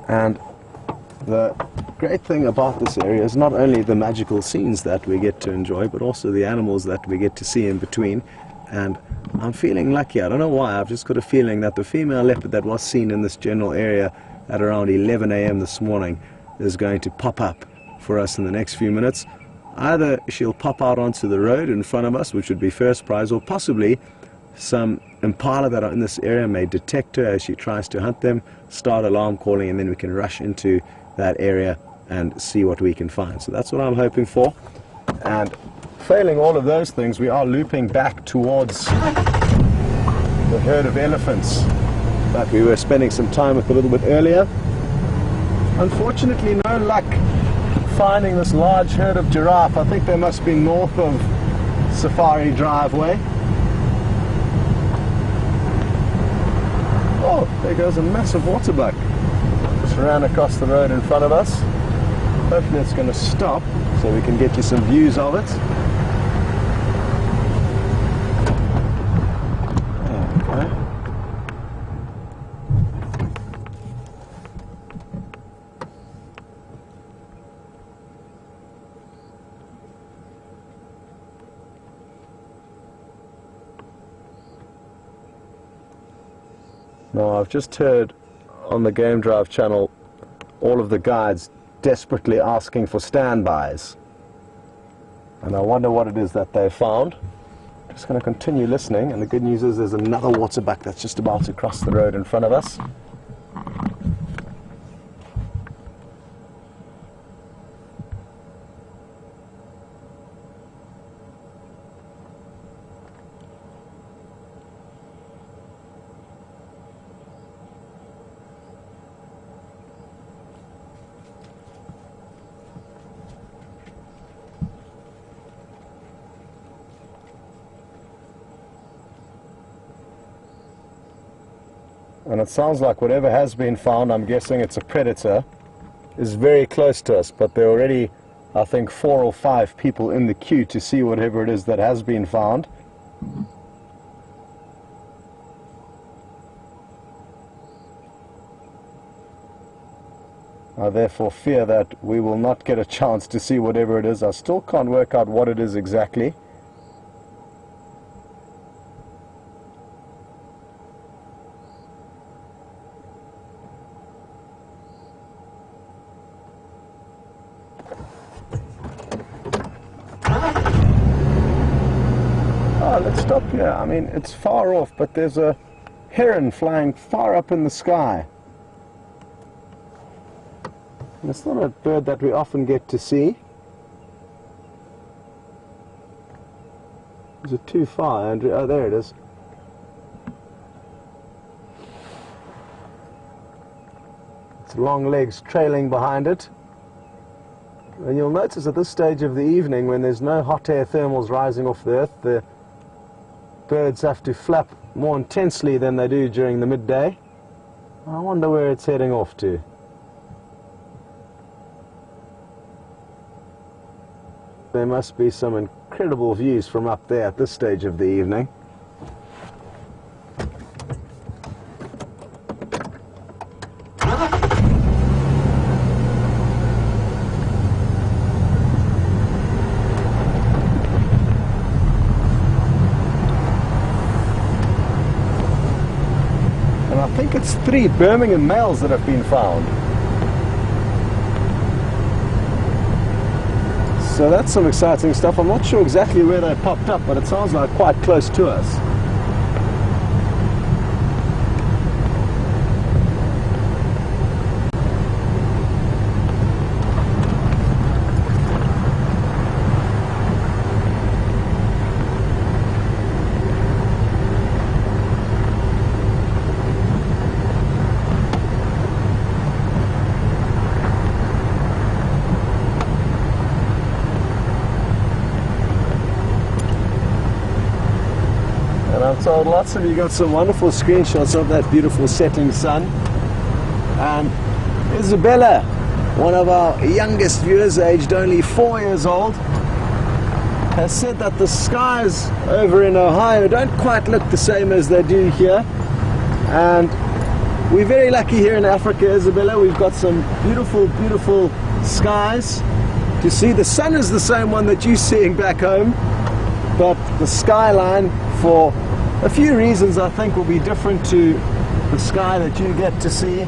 And the great thing about this area is not only the magical scenes that we get to enjoy, but also the animals that we get to see in between. And I'm feeling lucky. I don't know why. I've just got a feeling that the female leopard that was seen in this general area at around 11 a.m. this morning is going to pop up for us in the next few minutes. Either she'll pop out onto the road in front of us, which would be first prize, or possibly some impala that are in this area may detect her as she tries to hunt them, start alarm calling, and then we can rush into that area and see what we can find. So that's what I'm hoping for. And failing all of those things, we are looping back towards the herd of elephants that we were spending some time with a little bit earlier. Unfortunately, no luck finding this large herd of giraffe. I think they must be north of Safari Driveway. Oh, there goes a massive waterbuck. Just ran across the road in front of us. Hopefully it's going to stop so we can get you some views of it. There we go. Now, I've just heard on the Game Drive channel all of the guides desperately asking for standbys. And I wonder what it is that they found. Just going to continue listening, and the good news is there's another waterbuck that's just about to cross the road in front of us. And it sounds like whatever has been found, I'm guessing it's a predator, is very close to us. But there are already, I think, 4 or 5 people in the queue to see whatever it is that has been found. I therefore fear that we will not get a chance to see whatever it is. I still can't work out what it is exactly. Oh, let's stop here. I mean, it's far off, but there's a heron flying far up in the sky. And it's not a bird that we often get to see. Is it too far, Andrew? Oh, there it is. Its long legs trailing behind it. And you'll notice at this stage of the evening, when there's no hot air thermals rising off the earth, the birds have to flap more intensely than they do during the midday. I wonder where it's heading off to. There must be some incredible views from up there at this stage of the evening. And I think it's 3 Birmingham males that have been found. So that's some exciting stuff. I'm not sure exactly where they popped up, but it sounds like quite close to us. I'm told lots of you got some wonderful screenshots of that beautiful setting sun. And Isabella, one of our youngest viewers, aged only 4 years old, has said that the skies over in Ohio don't quite look the same as they do here. And we're very lucky here in Africa, Isabella. We've got some beautiful, beautiful skies to see. The sun is the same one that you're seeing back home, but the skyline, for a few reasons, I think, will be different to the sky that you get to see.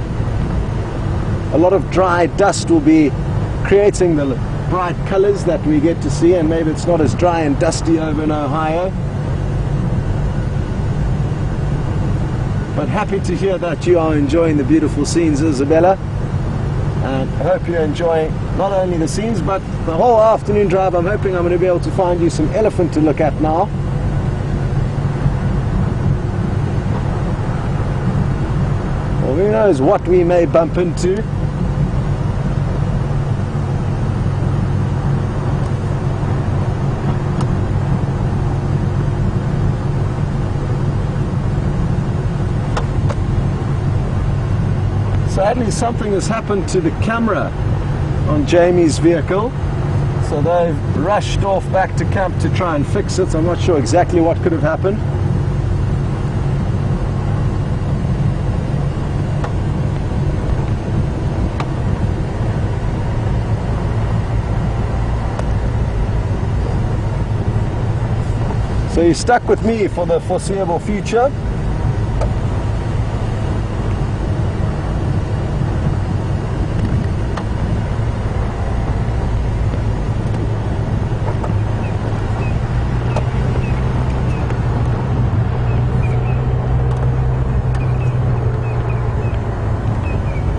A lot of dry dust will be creating the bright colors that we get to see, and maybe it's not as dry and dusty over in Ohio. But happy to hear that you are enjoying the beautiful scenes, Isabella. And I hope you're enjoying not only the scenes, but the whole afternoon drive. I'm hoping I'm going to be able to find you some elephant to look at now. Well, who knows what we may bump into. Sadly, something has happened to the camera on Jamie's vehicle, so they've rushed off back to camp to try and fix it. I'm not sure exactly what could have happened. So you're stuck with me for the foreseeable future.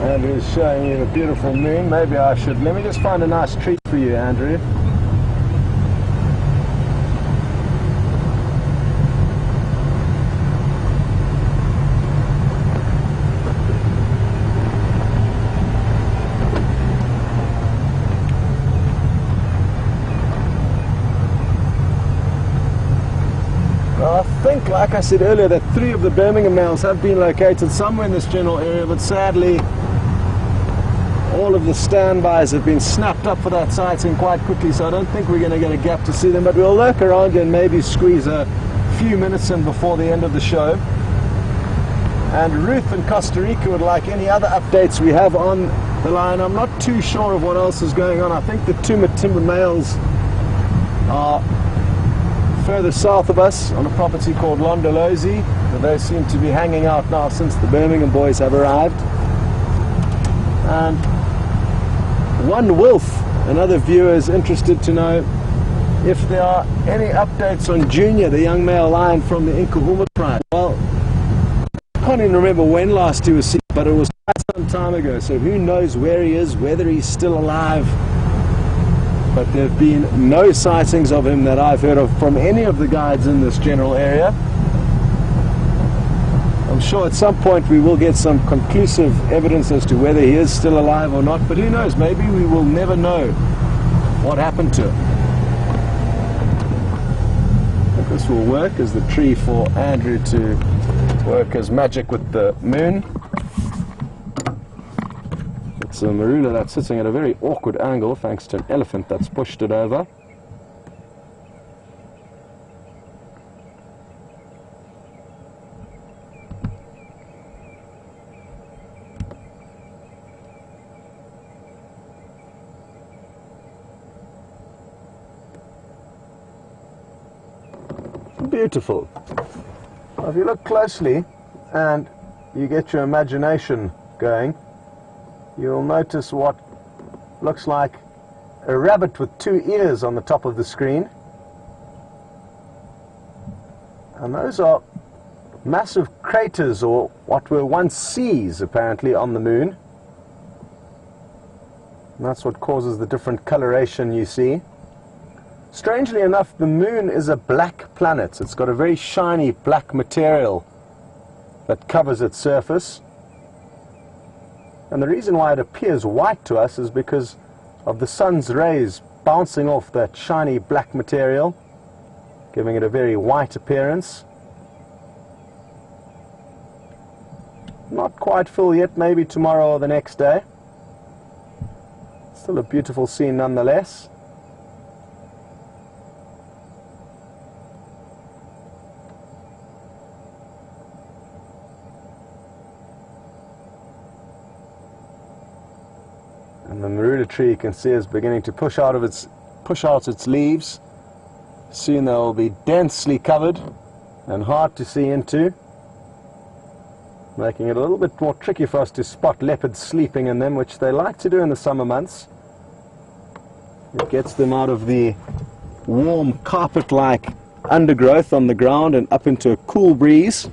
Andrew's showing you the beautiful moon. Maybe I should, let me just find a nice treat for you, Andrew. I think, like I said earlier, that 3 of the Birmingham males have been located somewhere in this general area, but sadly all of the standbys have been snapped up for that sighting quite quickly, so I don't think we're going to get a gap to see them, but we'll lurk around here and maybe squeeze a few minutes in before the end of the show. And Ruth in Costa Rica would like any other updates we have on the line. I'm not too sure of what else is going on. I think the 2 Matimba males are further south of us on a property called Londolozi, but they seem to be hanging out now since the Birmingham boys have arrived. And one Wolf, another viewer, is interested to know if there are any updates on Junior, the young male lion from the Inkuhuma Pride. Well, I can't even remember when last he was seen, but it was quite some time ago, so who knows where he is, whether he's still alive. But there have been no sightings of him that I've heard of from any of the guides in this general area. I'm sure at some point we will get some conclusive evidence as to whether he is still alive or not, but who knows, maybe we will never know what happened to him. I think this will work as the tree for Andrew to work as magic with the moon. It's a marula that's sitting at a very awkward angle thanks to an elephant that's pushed it over. Beautiful. Now, if you look closely and you get your imagination going, you'll notice what looks like a rabbit with 2 ears on the top of the screen. And those are massive craters, or what were once seas apparently, on the moon. And that's what causes the different coloration you see. Strangely enough, the moon is a black planet. It's got a very shiny black material that covers its surface. And the reason why it appears white to us is because of the sun's rays bouncing off that shiny black material, giving it a very white appearance. Not quite full yet, maybe tomorrow or the next day. Still a beautiful scene nonetheless. And the marula tree, you can see, is beginning to push out its leaves. Soon they will be densely covered and hard to see into, making it a little bit more tricky for us to spot leopards sleeping in them, which they like to do in the summer months. It gets them out of the warm carpet-like undergrowth on the ground and up into a cool breeze.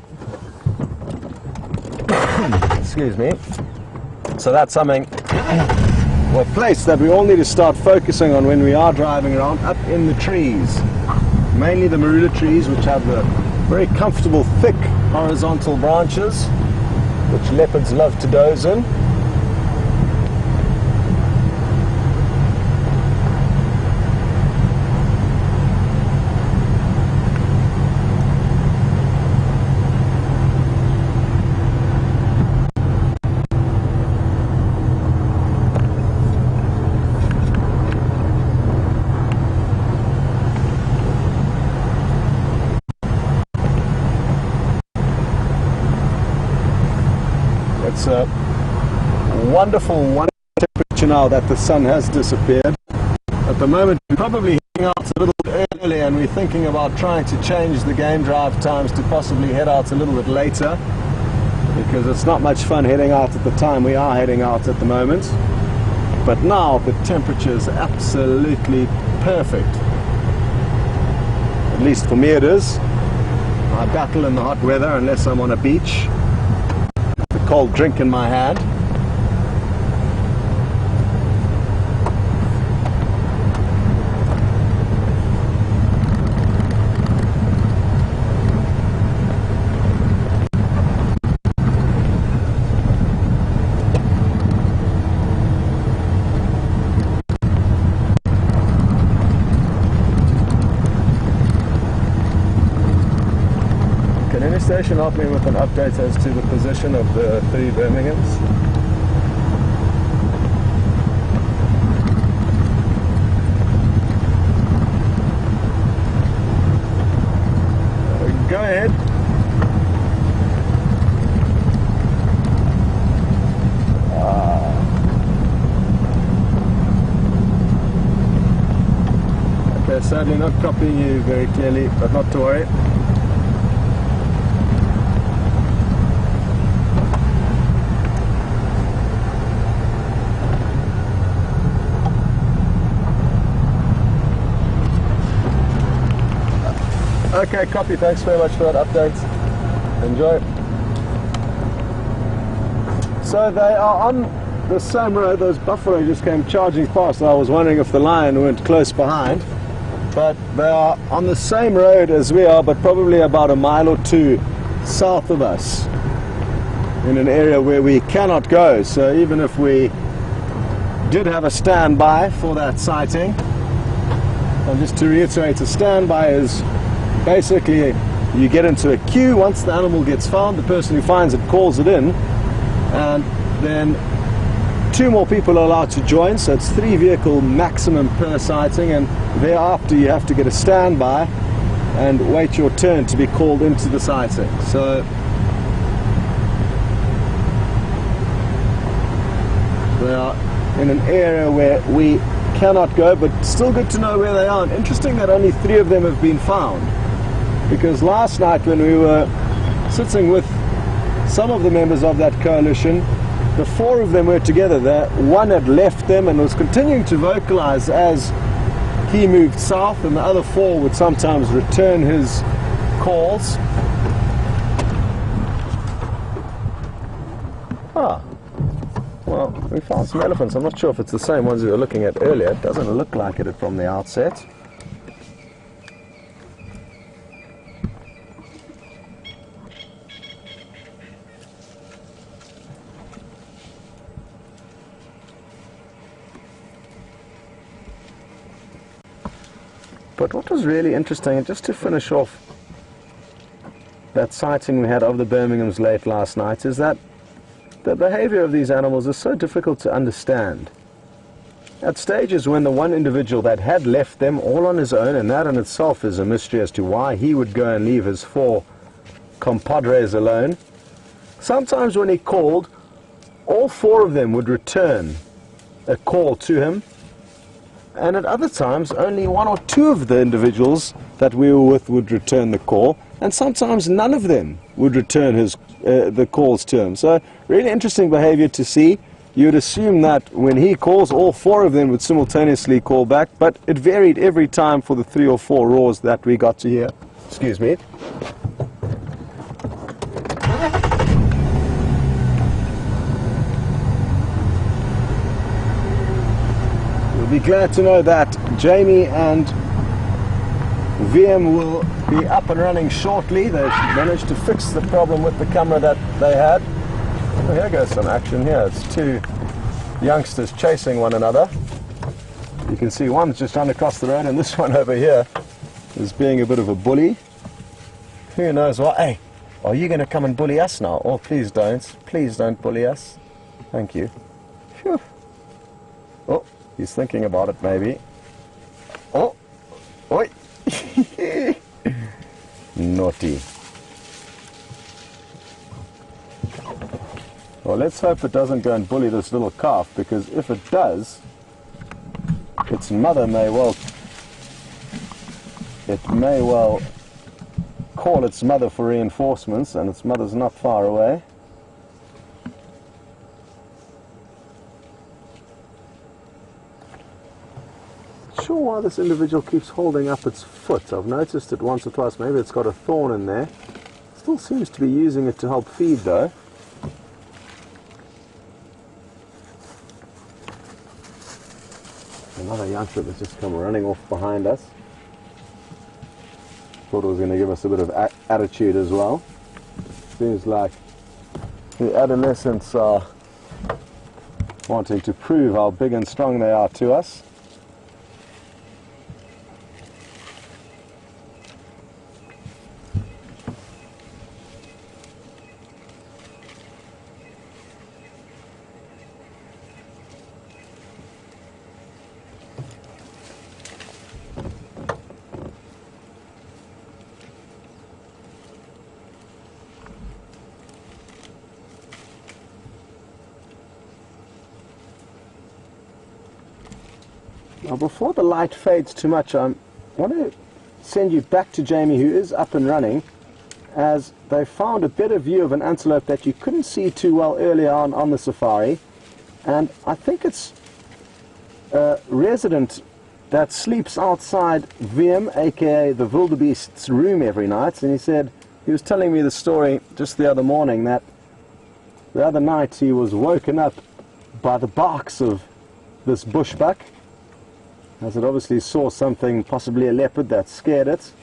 Excuse me. So that's something, or a place that we all need to start focusing on when we are driving around, up in the trees. Mainly the marula trees, which have the very comfortable thick horizontal branches, which leopards love to doze in. It's a wonderful temperature now that the sun has disappeared. At the moment we're probably heading out a little bit early, and we're thinking about trying to change the game drive times to possibly head out a little bit later, because it's not much fun heading out at the time we are heading out at the moment. But now the temperature is absolutely perfect. At least for me it is. I battle in the hot weather unless I'm on a beach. Cold drink in my hand. Can any station help me with an update as to the position of the 3 Birminghams? Go ahead. Okay, sadly not copying you very clearly, but not to worry. Okay, copy. Thanks very much for that update. Enjoy. So they are on the same road. Those buffalo just came charging past. I was wondering if the lion went close behind. But they are on the same road as we are, but probably about a mile or 2 south of us, in an area where we cannot go. So even if we did have a standby for that sighting, and just to reiterate, a standby is basically you get into a queue. Once the animal gets found, the person who finds it calls it in, and then 2 more people are allowed to join, so it's 3 vehicle maximum per sighting, and thereafter you have to get a standby and wait your turn to be called into the sighting. So they are in an area where we cannot go, but still good to know where they are. And interesting that only 3 of them have been found, because last night when we were sitting with some of the members of that coalition, the 4 of them were together. The one had left them and was continuing to vocalize as he moved south, and the other 4 would sometimes return his calls. Well, we found some elephants. I'm not sure if it's the same ones we were looking at earlier. It doesn't look like it from the outset. But what was really interesting, and just to finish off that sighting we had of the Birminghams late last night, is that the behavior of these animals is so difficult to understand. At stages when the one individual that had left them all on his own, and that in itself is a mystery as to why he would go and leave his 4 compadres alone, sometimes when he called, all 4 of them would return a call to him, and at other times only 1 or 2 of the individuals that we were with would return the call, and sometimes none of them would return the calls to him. So really interesting behavior to see. You'd assume that when he calls, all 4 of them would simultaneously call back, but it varied every time for the 3 or 4 roars that we got to hear. Excuse me. Be glad to know that Jamie and VM will be up and running shortly. They've managed to fix the problem with the camera that they had. Oh, here goes some action here. It's 2 youngsters chasing one another. You can see one's just run across the road, and this one over here is being a bit of a bully. Who knows what? Hey, are you going to come and bully us now? Oh, please don't. Please don't bully us. Thank you. Phew. Oh. He's thinking about it, maybe. Oh! Oi! Naughty. Well, let's hope it doesn't go and bully this little calf, because if it does, its mother may well call its mother for reinforcements, and its mother's not far away. Sure why this individual keeps holding up its foot. I've noticed it once or twice. Maybe it's got a thorn in there. Still seems to be using it to help feed, though. Another youngster that's just come running off behind us. Thought it was going to give us a bit of attitude as well. Seems like the adolescents are wanting to prove how big and strong they are to us. Now before the light fades too much, I want to send you back to Jamie, who is up and running, as they found a better view of an antelope that you couldn't see too well earlier on the safari. And I think it's a resident that sleeps outside VM, aka the wildebeest's room, every night. And he said, he was telling me the story just the other morning, that the other night he was woken up by the barks of this bushbuck, as it obviously saw something, possibly a leopard, that scared it.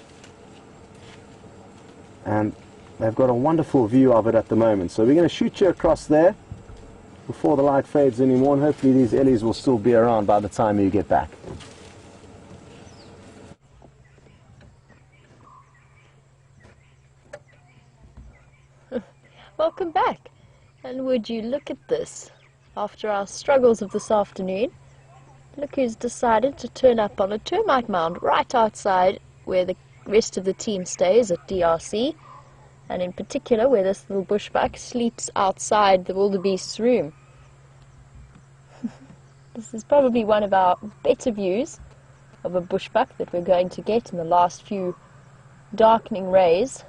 And they've got a wonderful view of it at the moment. So we're going to shoot you across there before the light fades anymore, and hopefully these ellies will still be around by the time you get back. Welcome back. And would you look at this? After our struggles of this afternoon, look who's decided to turn up on a termite mound right outside where the rest of the team stays at DRC, and in particular where this little bushbuck sleeps outside the wildebeest's room. This is probably one of our better views of a bushbuck that we're going to get in the last few darkening rays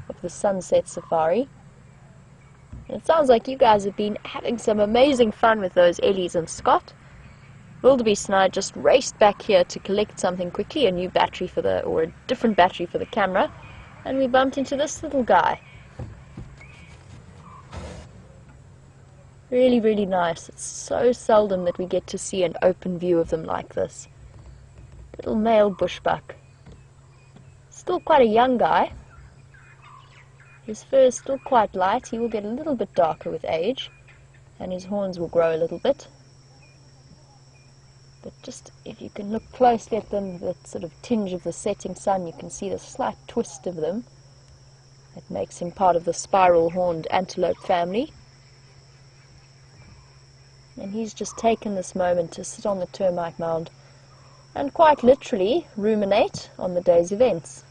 of the sunset safari. And it sounds like you guys have been having some amazing fun with those ellies and Scott. Wildebeest and I just raced back here to collect something quickly, a new battery for the, or a different battery for the camera, and we bumped into this little guy. Really, really nice. It's so seldom that we get to see an open view of them like this. Little male bushbuck. Still quite a young guy. His fur is still quite light. He will get a little bit darker with age, and his horns will grow a little bit. But just if you can look closely at them, that sort of tinge of the setting sun, you can see the slight twist of them. That makes him part of the spiral-horned antelope family. And he's just taken this moment to sit on the termite mound and quite literally ruminate on the day's events.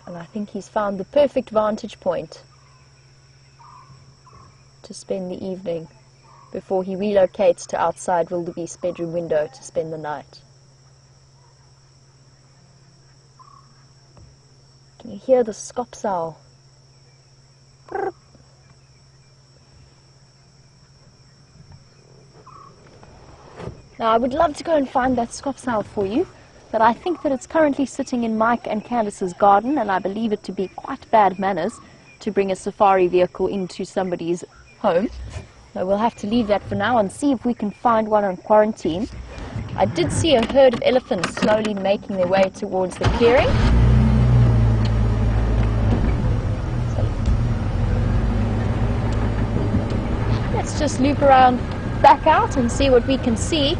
And I think he's found the perfect vantage point to spend the evening before he relocates to outside wildebeest's bedroom window to spend the night. Can you hear the scops owl? Brrr. Now I would love to go and find that scops owl for you, but I think that it's currently sitting in Mike and Candace's garden, and I believe it to be quite bad manners to bring a safari vehicle into somebody's home. So we'll have to leave that for now and see if we can find one on quarantine. I did see a herd of elephants slowly making their way towards the clearing. So let's just loop around back out and see what we can see.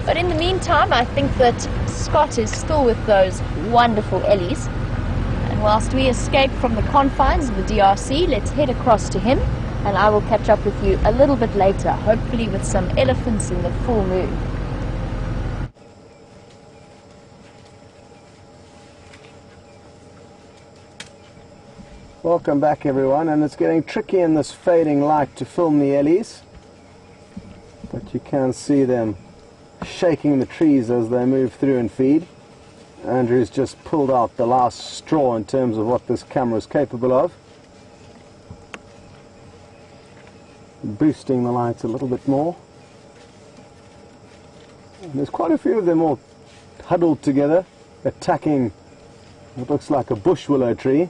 But in the meantime, I think that Scott is still with those wonderful ellies. And whilst we escape from the confines of the DRC, let's head across to him. And I will catch up with you a little bit later, hopefully with some elephants in the full moon. Welcome back everyone, and it's getting tricky in this fading light to film the ellies, but you can see them shaking the trees as they move through and feed. Andrew's just pulled out the last straw in terms of what this camera is capable of, boosting the lights a little bit more. And there's quite a few of them all huddled together, attacking what looks like a bush willow tree.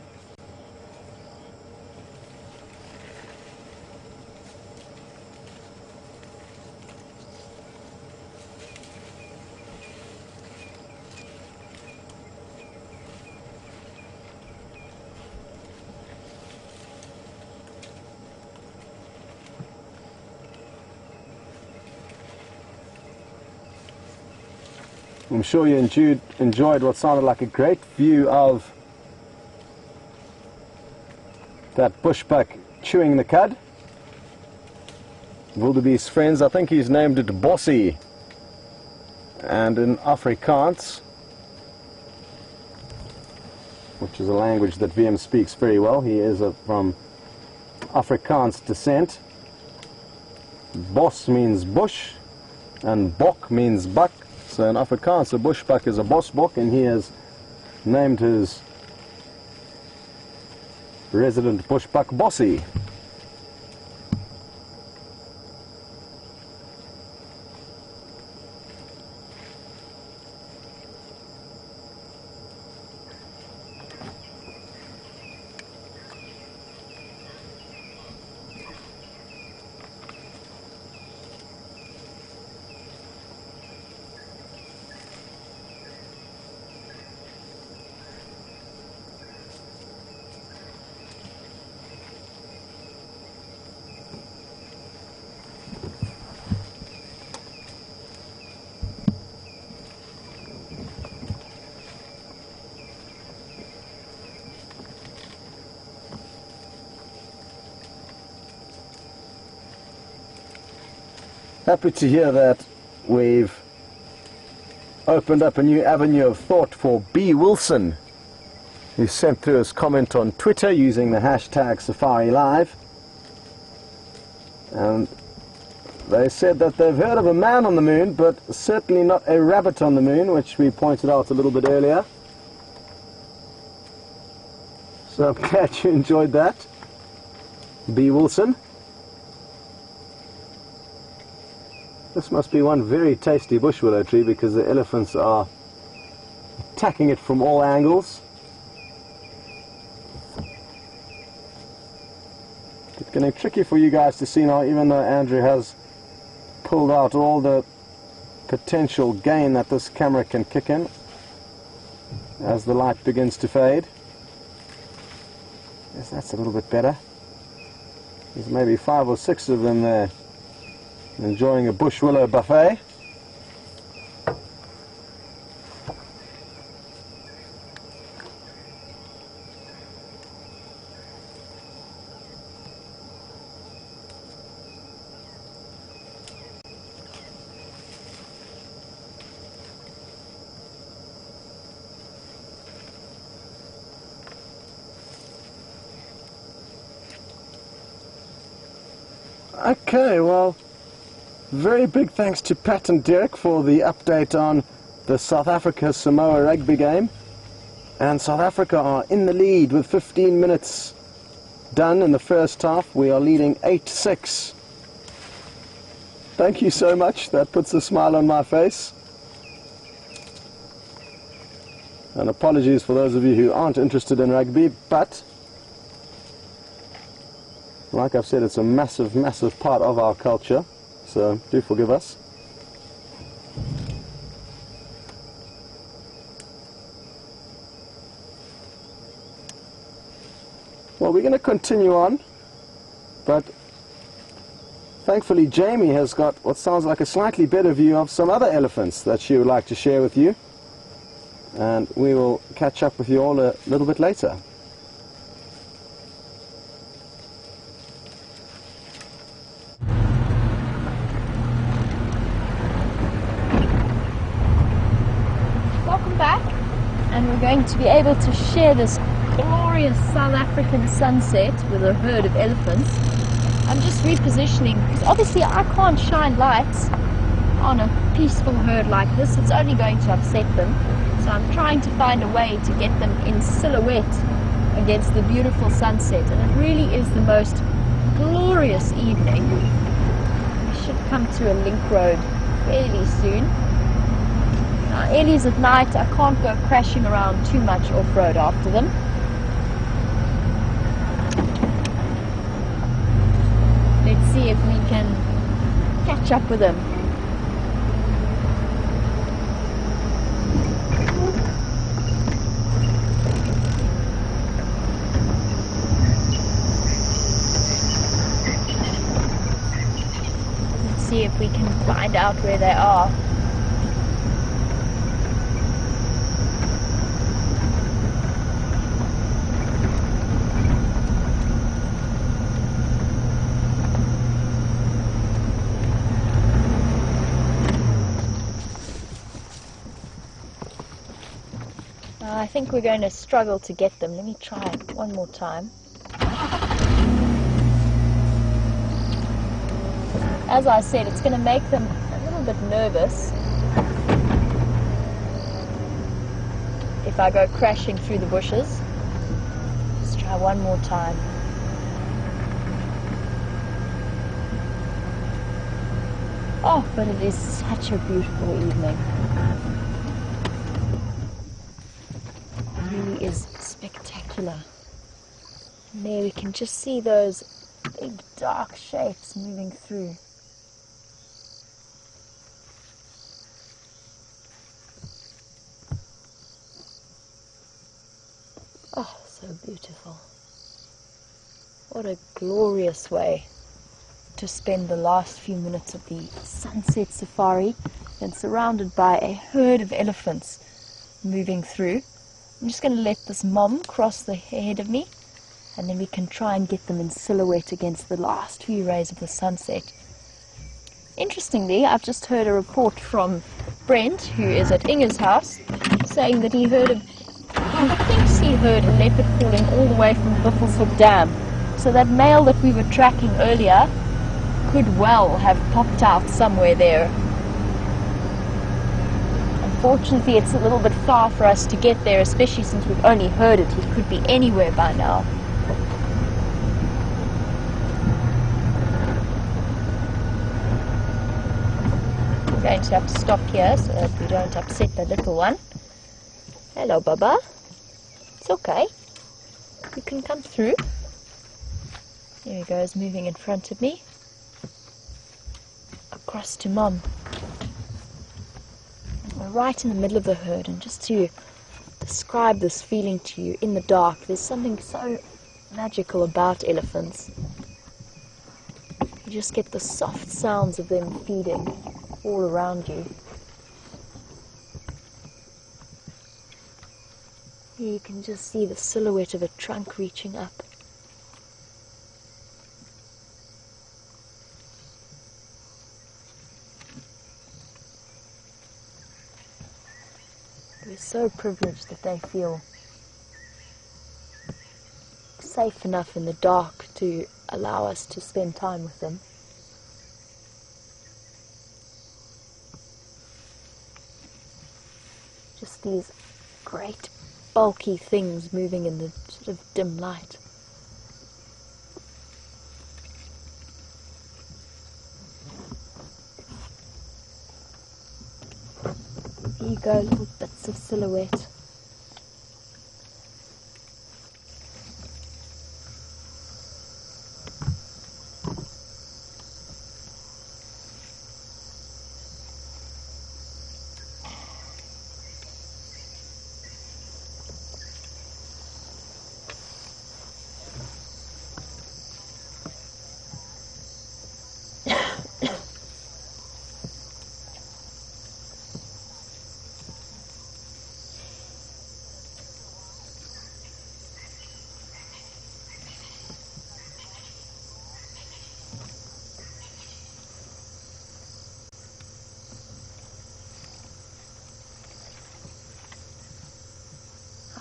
I'm sure you enjoyed what sounded like a great view of that bushbuck chewing the cud. Wildebeest's friends, I think he's named it Bossy, and in Afrikaans, which is a language that VM speaks very well, he is from Afrikaans descent. Bos means bush, and bok means buck. So in Afrikaans, a bushbuck is a bosbok, and he has named his resident bushbuck Bossy. Happy to hear that we've opened up a new avenue of thought for B. Wilson, who sent through his comment on Twitter using the hashtag Safari Live. And they said that they've heard of a man on the moon, but certainly not a rabbit on the moon, which we pointed out a little bit earlier. So I'm glad you enjoyed that, B. Wilson. This must be one very tasty bush willow tree because the elephants are attacking it from all angles. It's getting tricky for you guys to see now, even though Andrew has pulled out all the potential gain that this camera can kick in as the light begins to fade. Yes, that's a little bit better. There's maybe 5 or 6 of them there, enjoying a bush willow buffet. Okay, well, very big thanks to Pat and Derek for the update on the South Africa-Samoa rugby game. And South Africa are in the lead with 15 minutes done in the first half. We are leading 8-6. Thank you so much. That puts a smile on my face. And apologies for those of you who aren't interested in rugby, but like I've said, it's a massive, massive part of our culture. So do forgive us. Well, we're going to continue on, but thankfully Jamie has got what sounds like a slightly better view of some other elephants that she would like to share with you, and we will catch up with you all a little bit later. And we're going to be able to share this glorious South African sunset with a herd of elephants. I'm just repositioning because obviously I can't shine lights on a peaceful herd like this. It's only going to upset them. So I'm trying to find a way to get them in silhouette against the beautiful sunset. And it really is the most glorious evening. We should come to a link road fairly soon. Now, Ellie's at night, I can't go crashing around too much off-road after them. Let's see if we can catch up with them. Let's see if we can find out where they are. I think we're going to struggle to get them. Let me try it one more time. As I said, it's going to make them a little little bit nervous if I go crashing through the bushes. Let's try one more time. Oh, but it is such a beautiful evening. It really is spectacular. And there we can just see those big dark shapes moving through. Oh, so beautiful. What a glorious way to spend the last few minutes of the sunset safari, and surrounded by a herd of elephants moving through. I'm just going to let this mom cross the ahead of me, and then we can try and get them in silhouette against the last few rays of the sunset. Interestingly, I've just heard a report from Brent, who is at Inge's house, saying that he thinks he heard a leopard calling all the way from Buffelshoek Dam. So that male that we were tracking earlier could well have popped out somewhere there. Unfortunately, it's a little bit far for us to get there, especially since we've only heard it. He could be anywhere by now. We're going to have to stop here so that we don't upset the little one. Hello, Baba. It's okay. You can come through. There he goes, moving in front of me. Across to Mom. We're right in the middle of the herd, and just to describe this feeling to you in the dark, there's something so magical about elephants. You just get the soft sounds of them feeding all around you. Here you can just see the silhouette of a trunk reaching up. We're so privileged that they feel safe enough in the dark to allow us to spend time with them. Just these great bulky things moving in the sort of dim light. There you go, little bits of silhouette.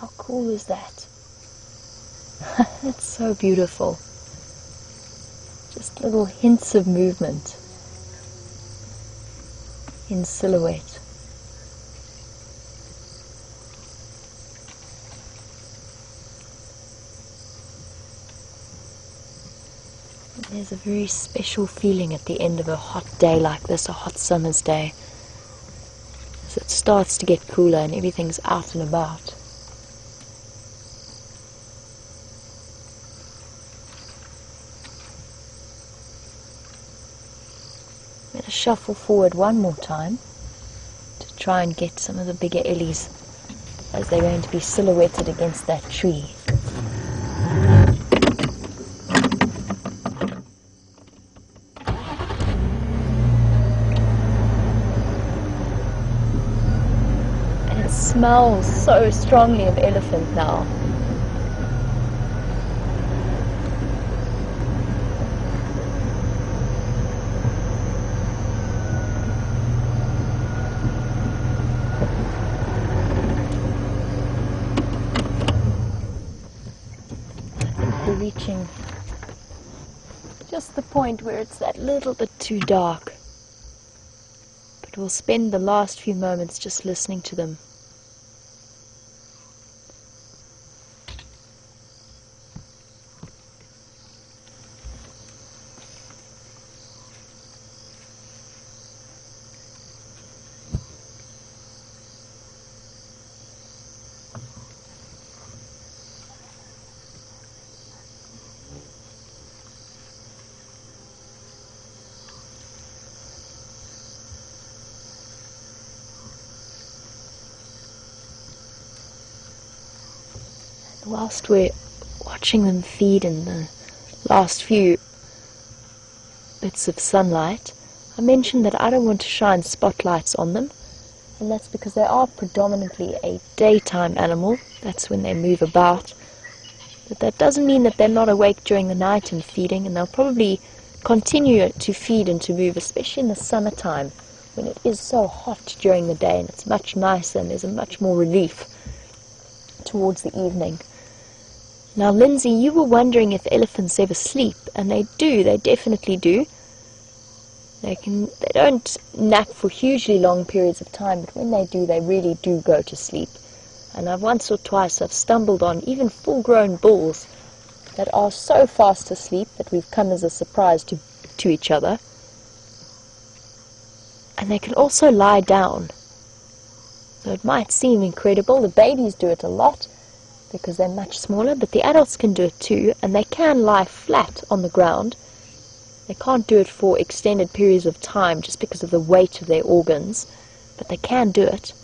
How cool is that? It's so beautiful. Just little hints of movement in silhouette. There's a very special feeling at the end of a hot day like this, a hot summer's day, as it starts to get cooler and everything's out and about. I'm going to shuffle forward one more time to try and get some of the bigger ellies as they're going to be silhouetted against that tree. And it smells so strongly of elephant now. Reaching just the point where it's that little bit too dark. But we'll spend the last few moments just listening to them. Whilst we're watching them feed in the last few bits of sunlight, I mentioned that I don't want to shine spotlights on them, and that's because they are predominantly a daytime animal. That's when they move about. But that doesn't mean that they're not awake during the night and feeding, and they'll probably continue to feed and to move, especially in the summertime when it is so hot during the day and it's much nicer and there's a much more relief towards the evening. Now, Lindsay, you were wondering if elephants ever sleep, and they do. They definitely do. They don't nap for hugely long periods of time, but when they do, they really do go to sleep. And once or twice I've stumbled on even full-grown bulls that are so fast asleep that we've come as a surprise to each other. And they can also lie down. So it might seem incredible. The babies do it a lot, because they're much smaller, but the adults can do it too, and they can lie flat on the ground. They can't do it for extended periods of time just because of the weight of their organs, but they can do it.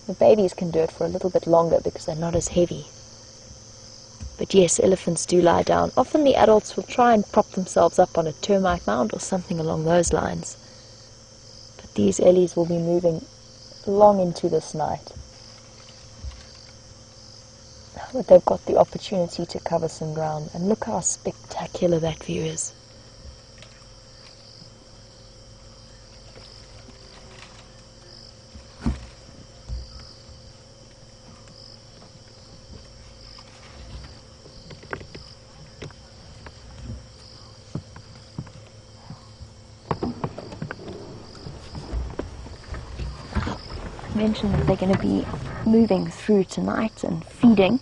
The babies can do it for a little bit longer because they're not as heavy. But yes, elephants do lie down. Often the adults will try and prop themselves up on a termite mound or something along those lines. But these ellies will be moving long into this night. But they've got the opportunity to cover some ground, and look how spectacular that view is. I mentioned that they're going to be moving through tonight and feeding.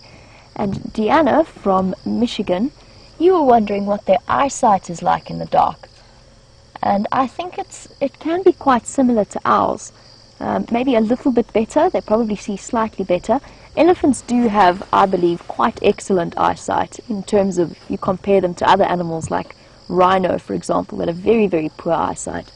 And Deanna from Michigan, you were wondering what their eyesight is like in the dark. And I think it can be quite similar to ours. Maybe a little bit better. They probably see slightly better. Elephants do have, I believe, quite excellent eyesight in terms of, you compare them to other animals like rhino, for example, that have very, very poor eyesight.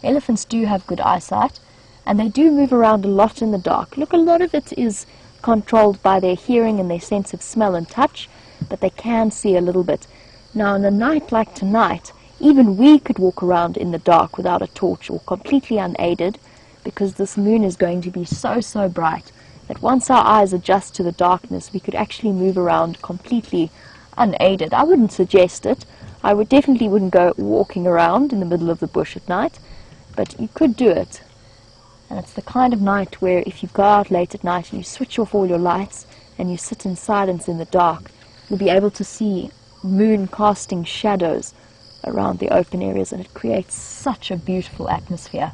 Elephants do have good eyesight, and they do move around a lot in the dark. Look, a lot of it is controlled by their hearing and their sense of smell and touch, but they can see a little bit. Now, on a night like tonight, even we could walk around in the dark without a torch or completely unaided, because this moon is going to be so, so bright that once our eyes adjust to the darkness, we could actually move around completely unaided. I wouldn't suggest it. I definitely wouldn't go walking around in the middle of the bush at night, but you could do it. And it's the kind of night where if you go out late at night and you switch off all your lights and you sit in silence in the dark, you'll be able to see moon casting shadows around the open areas, and it creates such a beautiful atmosphere.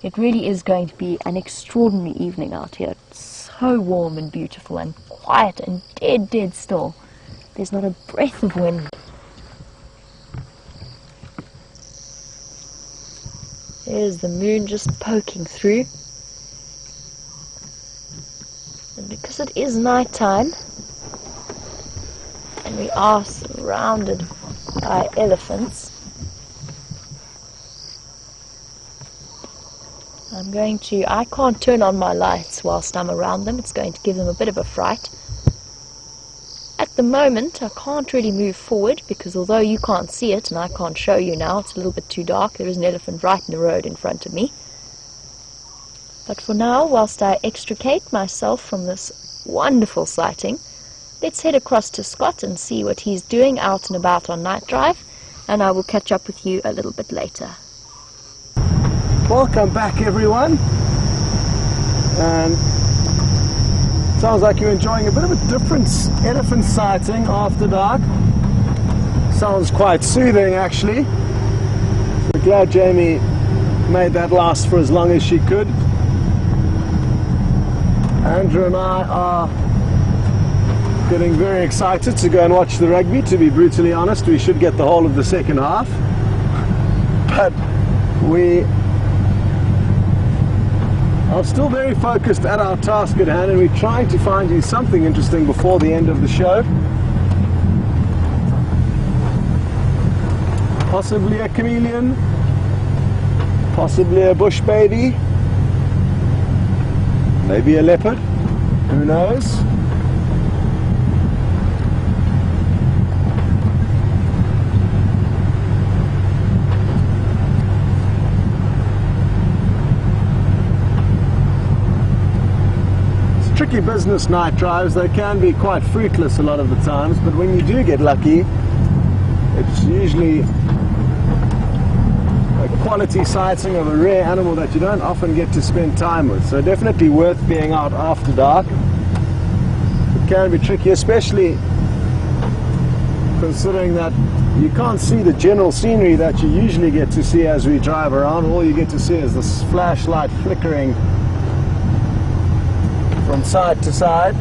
It really is going to be an extraordinary evening out here. It's so warm and beautiful and quiet and dead, dead still. There's not a breath of wind. There's the moon just poking through. And because it is night time, and we are surrounded by elephants, I can't turn on my lights whilst I'm around them. It's going to give them a bit of a fright. At the moment, I can't really move forward because although you can't see it and I can't show you now, it's a little bit too dark. There is an elephant right in the road in front of me. But for now, whilst I extricate myself from this wonderful sighting, let's head across to Scott and see what he's doing out and about on night drive, and I will catch up with you a little bit later. Welcome back, everyone. And sounds like you're enjoying a bit of a different elephant sighting after dark. Sounds quite soothing, actually. We're glad Jamie made that last for as long as she could. Andrew and I are getting very excited to go and watch the rugby. To be brutally honest, we should get the whole of the second half, but we are still very focused at our task at hand, and we're trying to find you something interesting before the end of the show. Possibly a chameleon, possibly a bush baby, maybe a leopard, who knows? It's tricky business, night drives. They can be quite fruitless a lot of the times, but when you do get lucky, it's usually a quality sighting of a rare animal that you don't often get to spend time with. So definitely worth being out after dark. It can be tricky, especially considering that you can't see the general scenery that you usually get to see as we drive around. All you get to see is this flashlight flickering from side to side.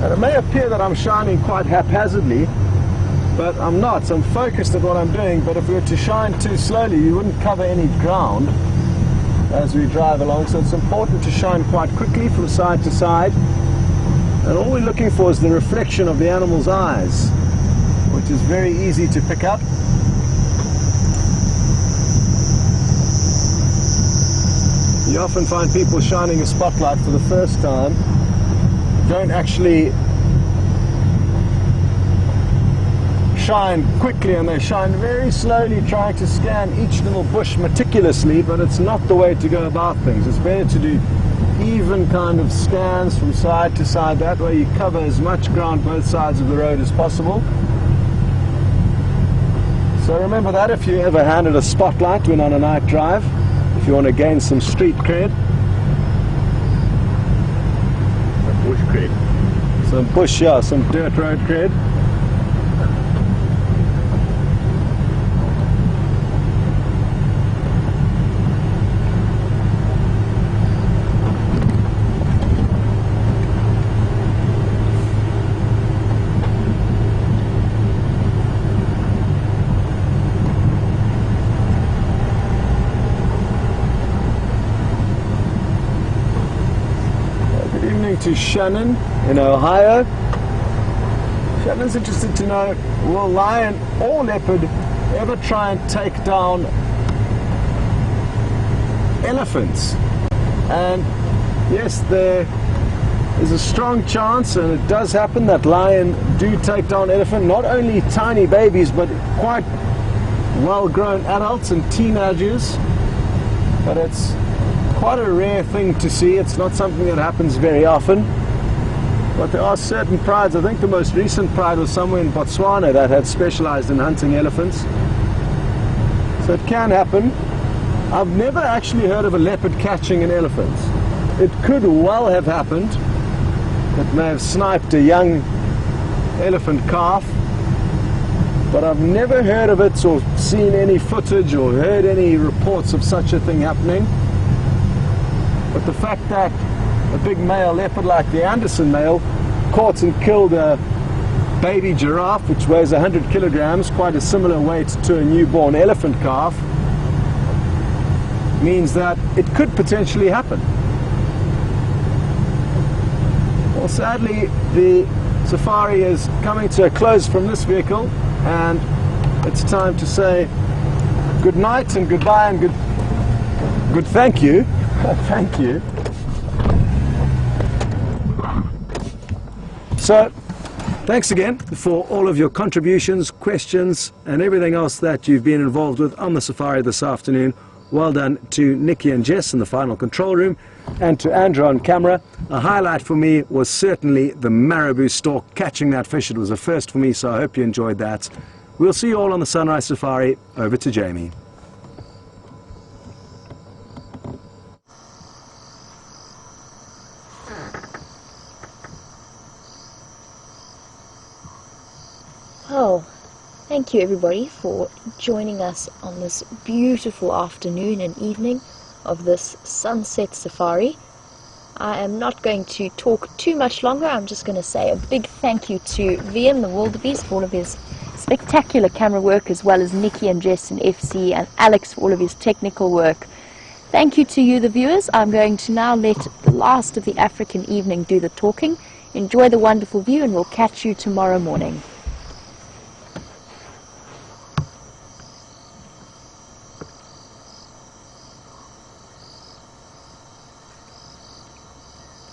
And it may appear that I'm shining quite haphazardly, but I'm not. I'm focused at what I'm doing, but if we were to shine too slowly, you wouldn't cover any ground as we drive along. So it's important to shine quite quickly from side to side. And all we're looking for is the reflection of the animal's eyes, which is very easy to pick up. You often find people shining a spotlight for the first time don't actually shine quickly, and they shine very slowly, trying to scan each little bush meticulously, but it's not the way to go about things. It's better to do even kind of scans from side to side. That way you cover as much ground both sides of the road as possible. So remember that if you ever handed a spotlight when on a night drive, if you want to gain some street cred. Some bush cred. Some bush, yeah, some dirt road cred. To Shannon in Ohio. Shannon's interested to know, will lion or leopard ever try and take down elephants? And yes, there is a strong chance, and it does happen, that lion do take down elephant, not only tiny babies but quite well-grown adults and teenagers. But it's quite a rare thing to see. It's not something that happens very often, but there are certain prides. I think the most recent pride was somewhere in Botswana that had specialized in hunting elephants. So it can happen. I've never actually heard of a leopard catching an elephant. It could well have happened. It may have sniped a young elephant calf, but I've never heard of it or seen any footage or heard any reports of such a thing happening. But the fact that a big male leopard like the Anderson male caught and killed a baby giraffe, which weighs 100 kilograms, quite a similar weight to a newborn elephant calf, means that it could potentially happen. Well, sadly, the safari is coming to a close from this vehicle, and it's time to say good night and goodbye and good thank you. Thank you. So, thanks again for all of your contributions, questions, and everything else that you've been involved with on the safari this afternoon. Well done to Nikki and Jess in the final control room, and to Andrew on camera. A highlight for me was certainly the marabou stork catching that fish. It was a first for me, so I hope you enjoyed that. We'll see you all on the Sunrise Safari. Over to Jamie. Oh, Thank you everybody for joining us on this beautiful afternoon and evening of this sunset safari. I am not going to talk too much longer. I'm just going to say a big thank you to VM, the wildebeest, for all of his spectacular camera work, as well as Nikki and Jess and FC and Alex for all of his technical work. Thank you to you, the viewers. I'm going to now let the last of the African evening do the talking. Enjoy the wonderful view, and we'll catch you tomorrow morning.